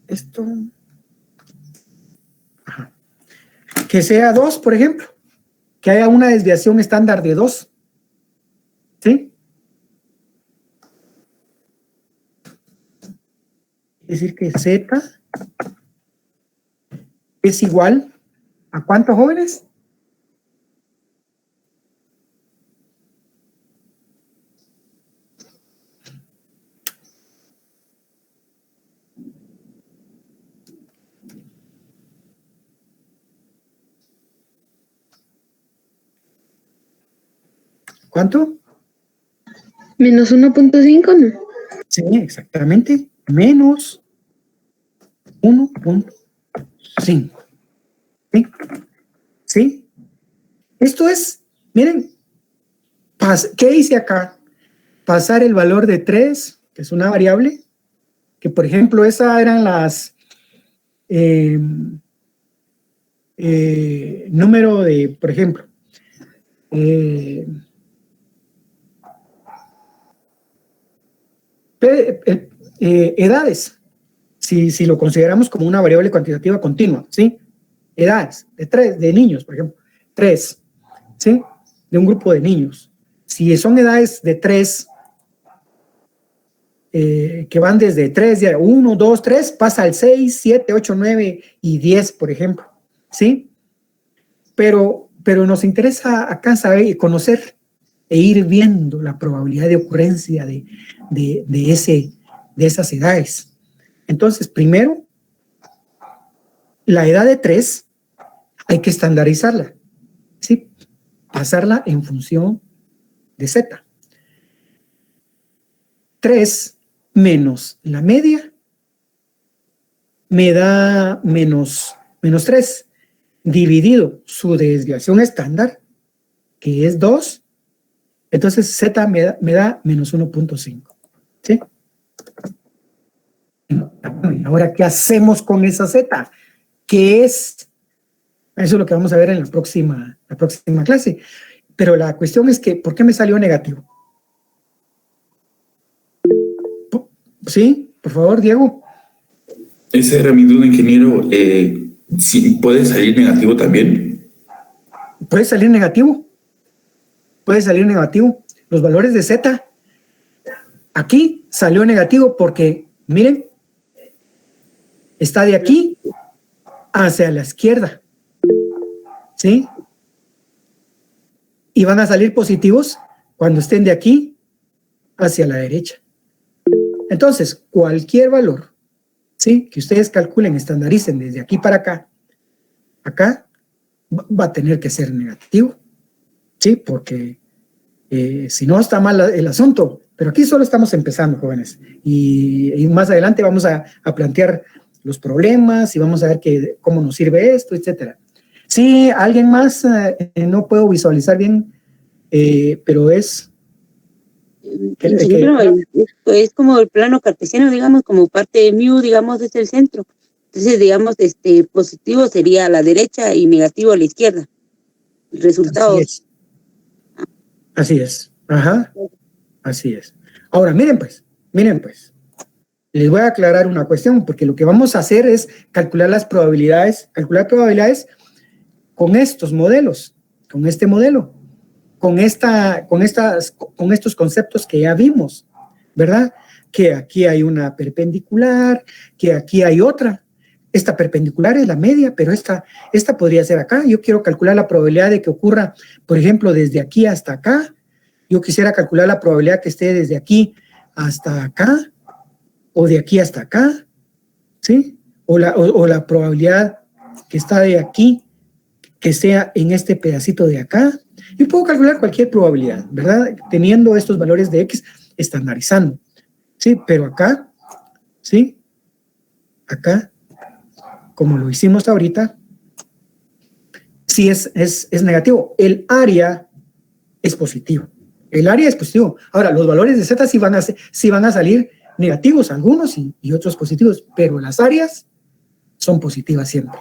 esto, ajá, que sea 2, por ejemplo, que haya una desviación estándar de 2, ¿sí? Es decir, que Z es igual a ¿cuántos, jóvenes? ¿Cuánto? Menos 1.5, ¿no? Sí, exactamente. Menos 1.5. ¿Sí? ¿Sí? Esto es, miren, ¿qué hice acá? Pasar el valor de 3, que es una variable, que por ejemplo, esas eran las número de, por ejemplo, edades, si lo consideramos como una variable cuantitativa continua, ¿sí? Edades, de niños, por ejemplo, 3, ¿sí? De un grupo de niños. Si son edades de 3, que van desde 3, 1, 2, 3, pasa al 6, 7, 8, 9 y 10, por ejemplo, ¿sí? Pero nos interesa acá saber y conocer e ir viendo la probabilidad de ocurrencia de esas edades. Entonces, primero, la edad de 3 hay que estandarizarla, ¿sí? Pasarla en función de Z. 3 menos la media me da menos 3, dividido su desviación estándar, que es 2, entonces Z me da menos 1.5, ¿sí? Ahora, ¿qué hacemos con esa Z? ¿Qué es? Eso es lo que vamos a ver en la próxima clase. Pero la cuestión es que, ¿por qué me salió negativo? Sí, por favor, Diego. Esa era mi duda, ingeniero. ¿Sí, ¿puede salir negativo también? Puede salir negativo. Puede salir negativo. Los valores de Z, aquí salió negativo porque, miren, está de aquí hacia la izquierda, ¿sí? Y van a salir positivos cuando estén de aquí hacia la derecha. Entonces, cualquier valor, ¿sí?, que ustedes calculen, estandaricen desde aquí para acá, va a tener que ser negativo, ¿sí? Porque si no está mal el asunto. Pero aquí solo estamos empezando, jóvenes. Y más adelante vamos a plantear los problemas y vamos a ver cómo nos sirve esto, etcétera. Sí, alguien más, no puedo visualizar bien, pero es... Es como el plano cartesiano, digamos, como parte de mu, digamos, es el centro. Entonces, digamos, positivo sería a la derecha y negativo a la izquierda. El resultado. Así es. Ajá. Así es. Ahora, miren pues. Les voy a aclarar una cuestión, porque lo que vamos a hacer es calcular probabilidades con estos modelos, con este modelo, con estos conceptos que ya vimos, ¿verdad? Que aquí hay una perpendicular, que aquí hay otra. Esta perpendicular es la media, pero esta podría ser acá. Yo quiero calcular la probabilidad de que ocurra, por ejemplo, desde aquí hasta acá. Yo quisiera calcular la probabilidad que esté desde aquí hasta acá, o de aquí hasta acá, ¿sí? O la probabilidad que está de aquí, que sea en este pedacito de acá. Yo puedo calcular cualquier probabilidad, ¿verdad? Teniendo estos valores de X, estandarizando, ¿sí? Pero acá, ¿sí? Acá, como lo hicimos ahorita, sí es negativo. El área es positivo. El área es positivo. Ahora, los valores de Z sí van a salir negativos, algunos y otros positivos, pero las áreas son positivas siempre,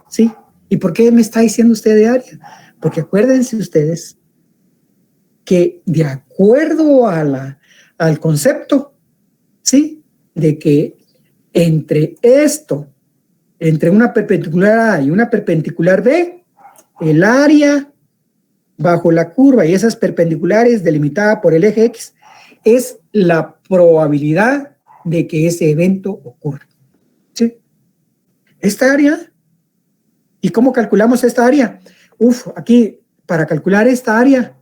¿sí? ¿Y por qué me está diciendo usted de área? Porque acuérdense ustedes que de acuerdo al concepto, ¿sí?, de que entre una perpendicular A y una perpendicular B, el área bajo la curva y esas perpendiculares delimitada por el eje X es la probabilidad de que ese evento ocurra, ¿sí? Esta área, ¿y cómo calculamos esta área? Aquí, para calcular esta área,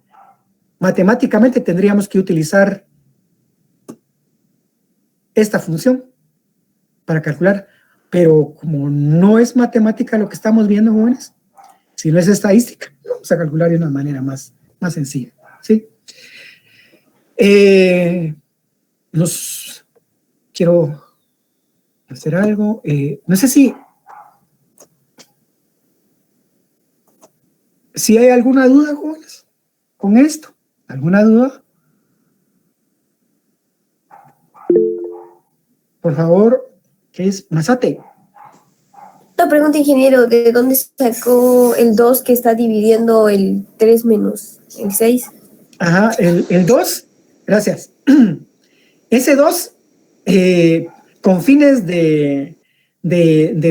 matemáticamente tendríamos que utilizar esta función para calcular, pero como no es matemática lo que estamos viendo, jóvenes, sino es estadística, vamos a calcular de una manera más sencilla, ¿sí? Quiero hacer algo. No sé si hay alguna duda, jóvenes, con esto. ¿Alguna duda? Por favor, ¿qué es? Mazate. Una pregunta, ingeniero, ¿de dónde sacó el 2 que está dividiendo el 3 menos el 6? Ajá, el 2, gracias. Ese 2, con fines de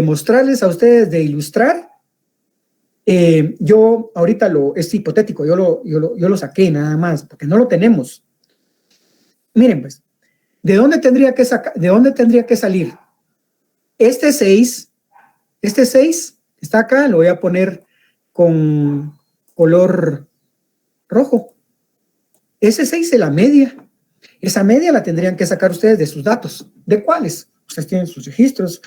mostrarles a ustedes, de ilustrar, yo ahorita es hipotético, yo lo saqué nada más, porque no lo tenemos. Miren, pues, ¿de dónde tendría que salir? Este 6 está acá, lo voy a poner con color rojo. Ese 6 es la media. Esa media la tendrían que sacar ustedes de sus datos. ¿De cuáles? Ustedes tienen sus registros.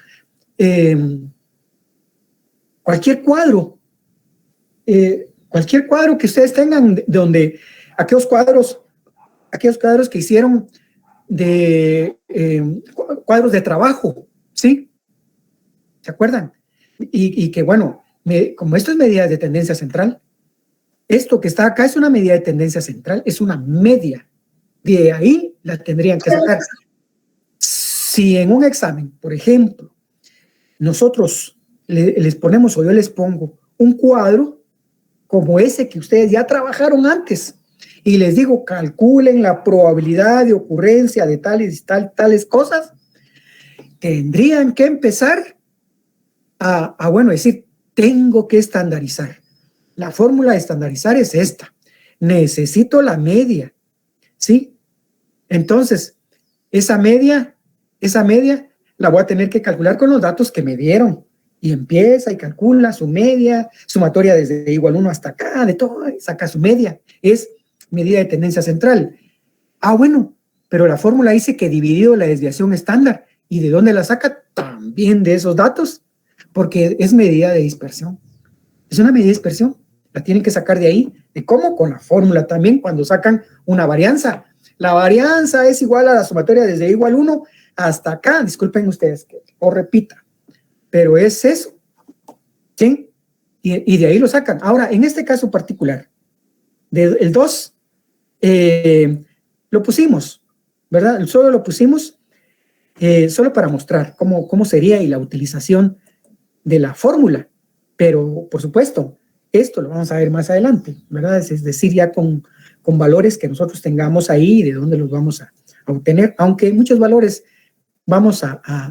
Cualquier cuadro que ustedes tengan, donde aquellos cuadros que hicieron de cuadros de trabajo, ¿sí? ¿Se acuerdan? Y que bueno, como esto es medida de tendencia central, esto que está acá es una medida de tendencia central, es una media. De ahí la tendrían que sacar. Si en un examen, por ejemplo, nosotros les ponemos, o yo les pongo un cuadro como ese que ustedes ya trabajaron antes, y les digo, calculen la probabilidad de ocurrencia de tales cosas, tendrían que empezar bueno, decir, tengo que estandarizar. La fórmula de estandarizar es esta. Necesito la media, ¿sí? Entonces, esa media la voy a tener que calcular con los datos que me dieron. Y empieza y calcula su media, sumatoria desde igual 1 hasta acá, de todo, y saca su media. Es medida de tendencia central. Bueno, pero la fórmula dice que dividido la desviación estándar. ¿Y de dónde la saca? También de esos datos, porque es medida de dispersión. Es una medida de dispersión. La tienen que sacar de ahí. ¿De cómo? Con la fórmula también, cuando sacan una varianza. La varianza es igual a la sumatoria desde igual 1 hasta acá. Disculpen ustedes que os repita, pero es eso, ¿sí? Y de ahí lo sacan. Ahora, en este caso particular, el 2, lo pusimos, ¿verdad? Solo lo pusimos solo para mostrar cómo sería y la utilización de la fórmula. Pero, por supuesto, esto lo vamos a ver más adelante, ¿verdad? Es decir, ya con valores que nosotros tengamos ahí y de dónde los vamos a obtener, aunque muchos valores nos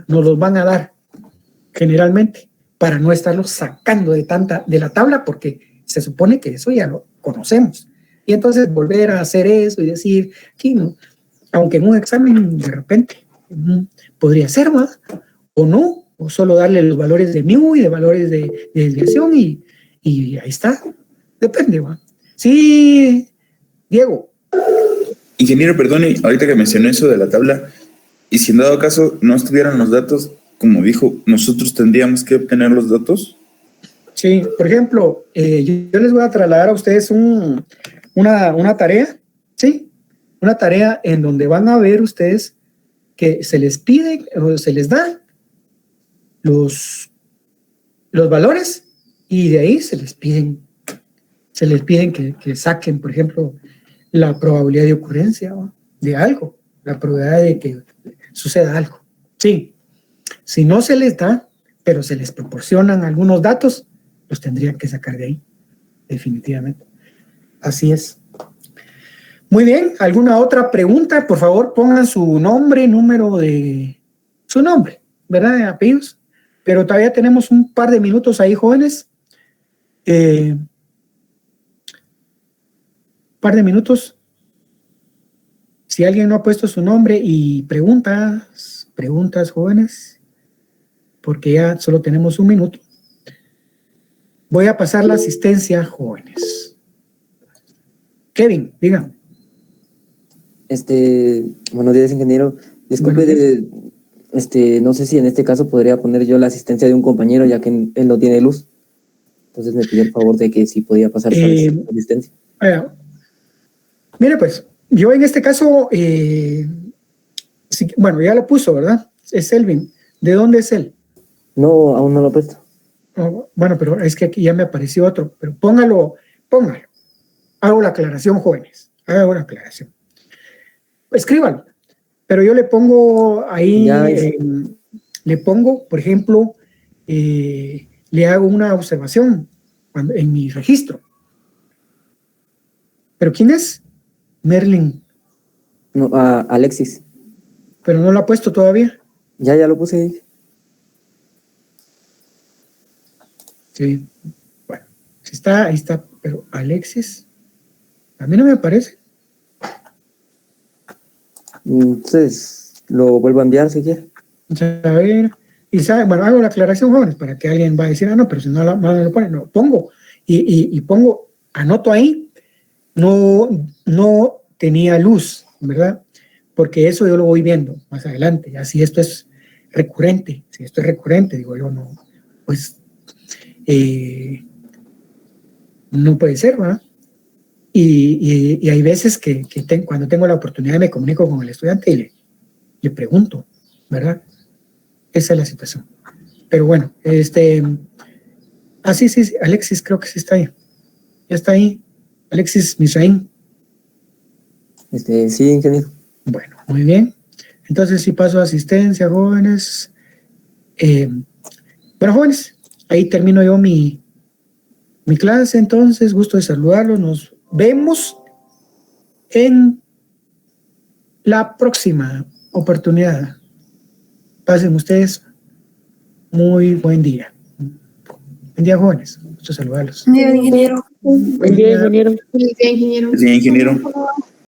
los van a dar generalmente para no estarlos sacando de la tabla, porque se supone que eso ya lo conocemos. Y entonces volver a hacer eso y decir, aquí no, aunque en un examen de repente podría ser más, o no, o solo darle los valores de mu y de valores de desviación y ahí está. Depende, ¿va? Sí, Diego. Ingeniero, perdone, ahorita que mencionó eso de la tabla, y si en dado caso no estuvieran los datos, como dijo, ¿nosotros tendríamos que obtener los datos? Sí, por ejemplo, yo les voy a trasladar a ustedes una tarea, ¿sí? Una tarea en donde van a ver ustedes que se les pide o se les da los valores y de ahí se les piden que saquen, por ejemplo, la probabilidad de ocurrencia de algo, la probabilidad de que suceda algo. Sí, si no se les da, pero se les proporcionan algunos datos, los tendrían que sacar de ahí, definitivamente. Así es. Muy bien, ¿alguna otra pregunta? Por favor, pongan su nombre, su nombre, ¿verdad? De apellidos. Pero todavía tenemos un par de minutos ahí, jóvenes. Par de minutos. Si alguien no ha puesto su nombre y preguntas, jóvenes, porque ya solo tenemos un minuto. Voy a pasar la asistencia, jóvenes. Kevin, diga. Buenos días, ingeniero. Disculpe, no sé si en este caso podría poner yo la asistencia de un compañero, ya que él no tiene luz. Entonces me pidió el favor de que si podía pasar la asistencia. Mire, pues, yo en este caso, bueno, ya lo puso, ¿verdad? Es Elvin. ¿De dónde es él? No, aún no lo he puesto. Oh, bueno, pero es que aquí ya me apareció otro, pero póngalo. Hago la aclaración, jóvenes. Hago la aclaración. Escríbalo. Pero yo le pongo ahí, le pongo, por ejemplo, le hago una observación en mi registro. ¿Pero quién es? Merlin. No, Alexis. Pero no lo ha puesto todavía. Ya lo puse. Sí. Bueno, si está, ahí está. Pero Alexis, a mí no me aparece. Entonces, lo vuelvo a enviar si quiere. A ver, y sabe, bueno, hago la aclaración, jóvenes, para que alguien va a decir, no, pero si no lo pone, no, pongo, y pongo, anoto ahí, no tenía luz, ¿verdad? Porque eso yo lo voy viendo más adelante, ya si esto es recurrente, digo yo, no, pues, no puede ser, ¿verdad? Y hay veces que cuando tengo la oportunidad me comunico con el estudiante y le pregunto, ¿verdad? Esa es la situación. Pero bueno, sí, Alexis creo que sí está ahí. Ya está ahí. Alexis Misraín. Sí, ingeniero. Bueno, muy bien. Entonces sí paso a asistencia, jóvenes. Bueno, jóvenes, ahí termino yo mi clase, entonces, gusto de saludarlos. Nos vemos en la próxima oportunidad. Pasen ustedes muy buen día. Buen día, jóvenes. Gusto saludarlos. Ingeniero. Buen día, ingeniero. Sí, ingeniero.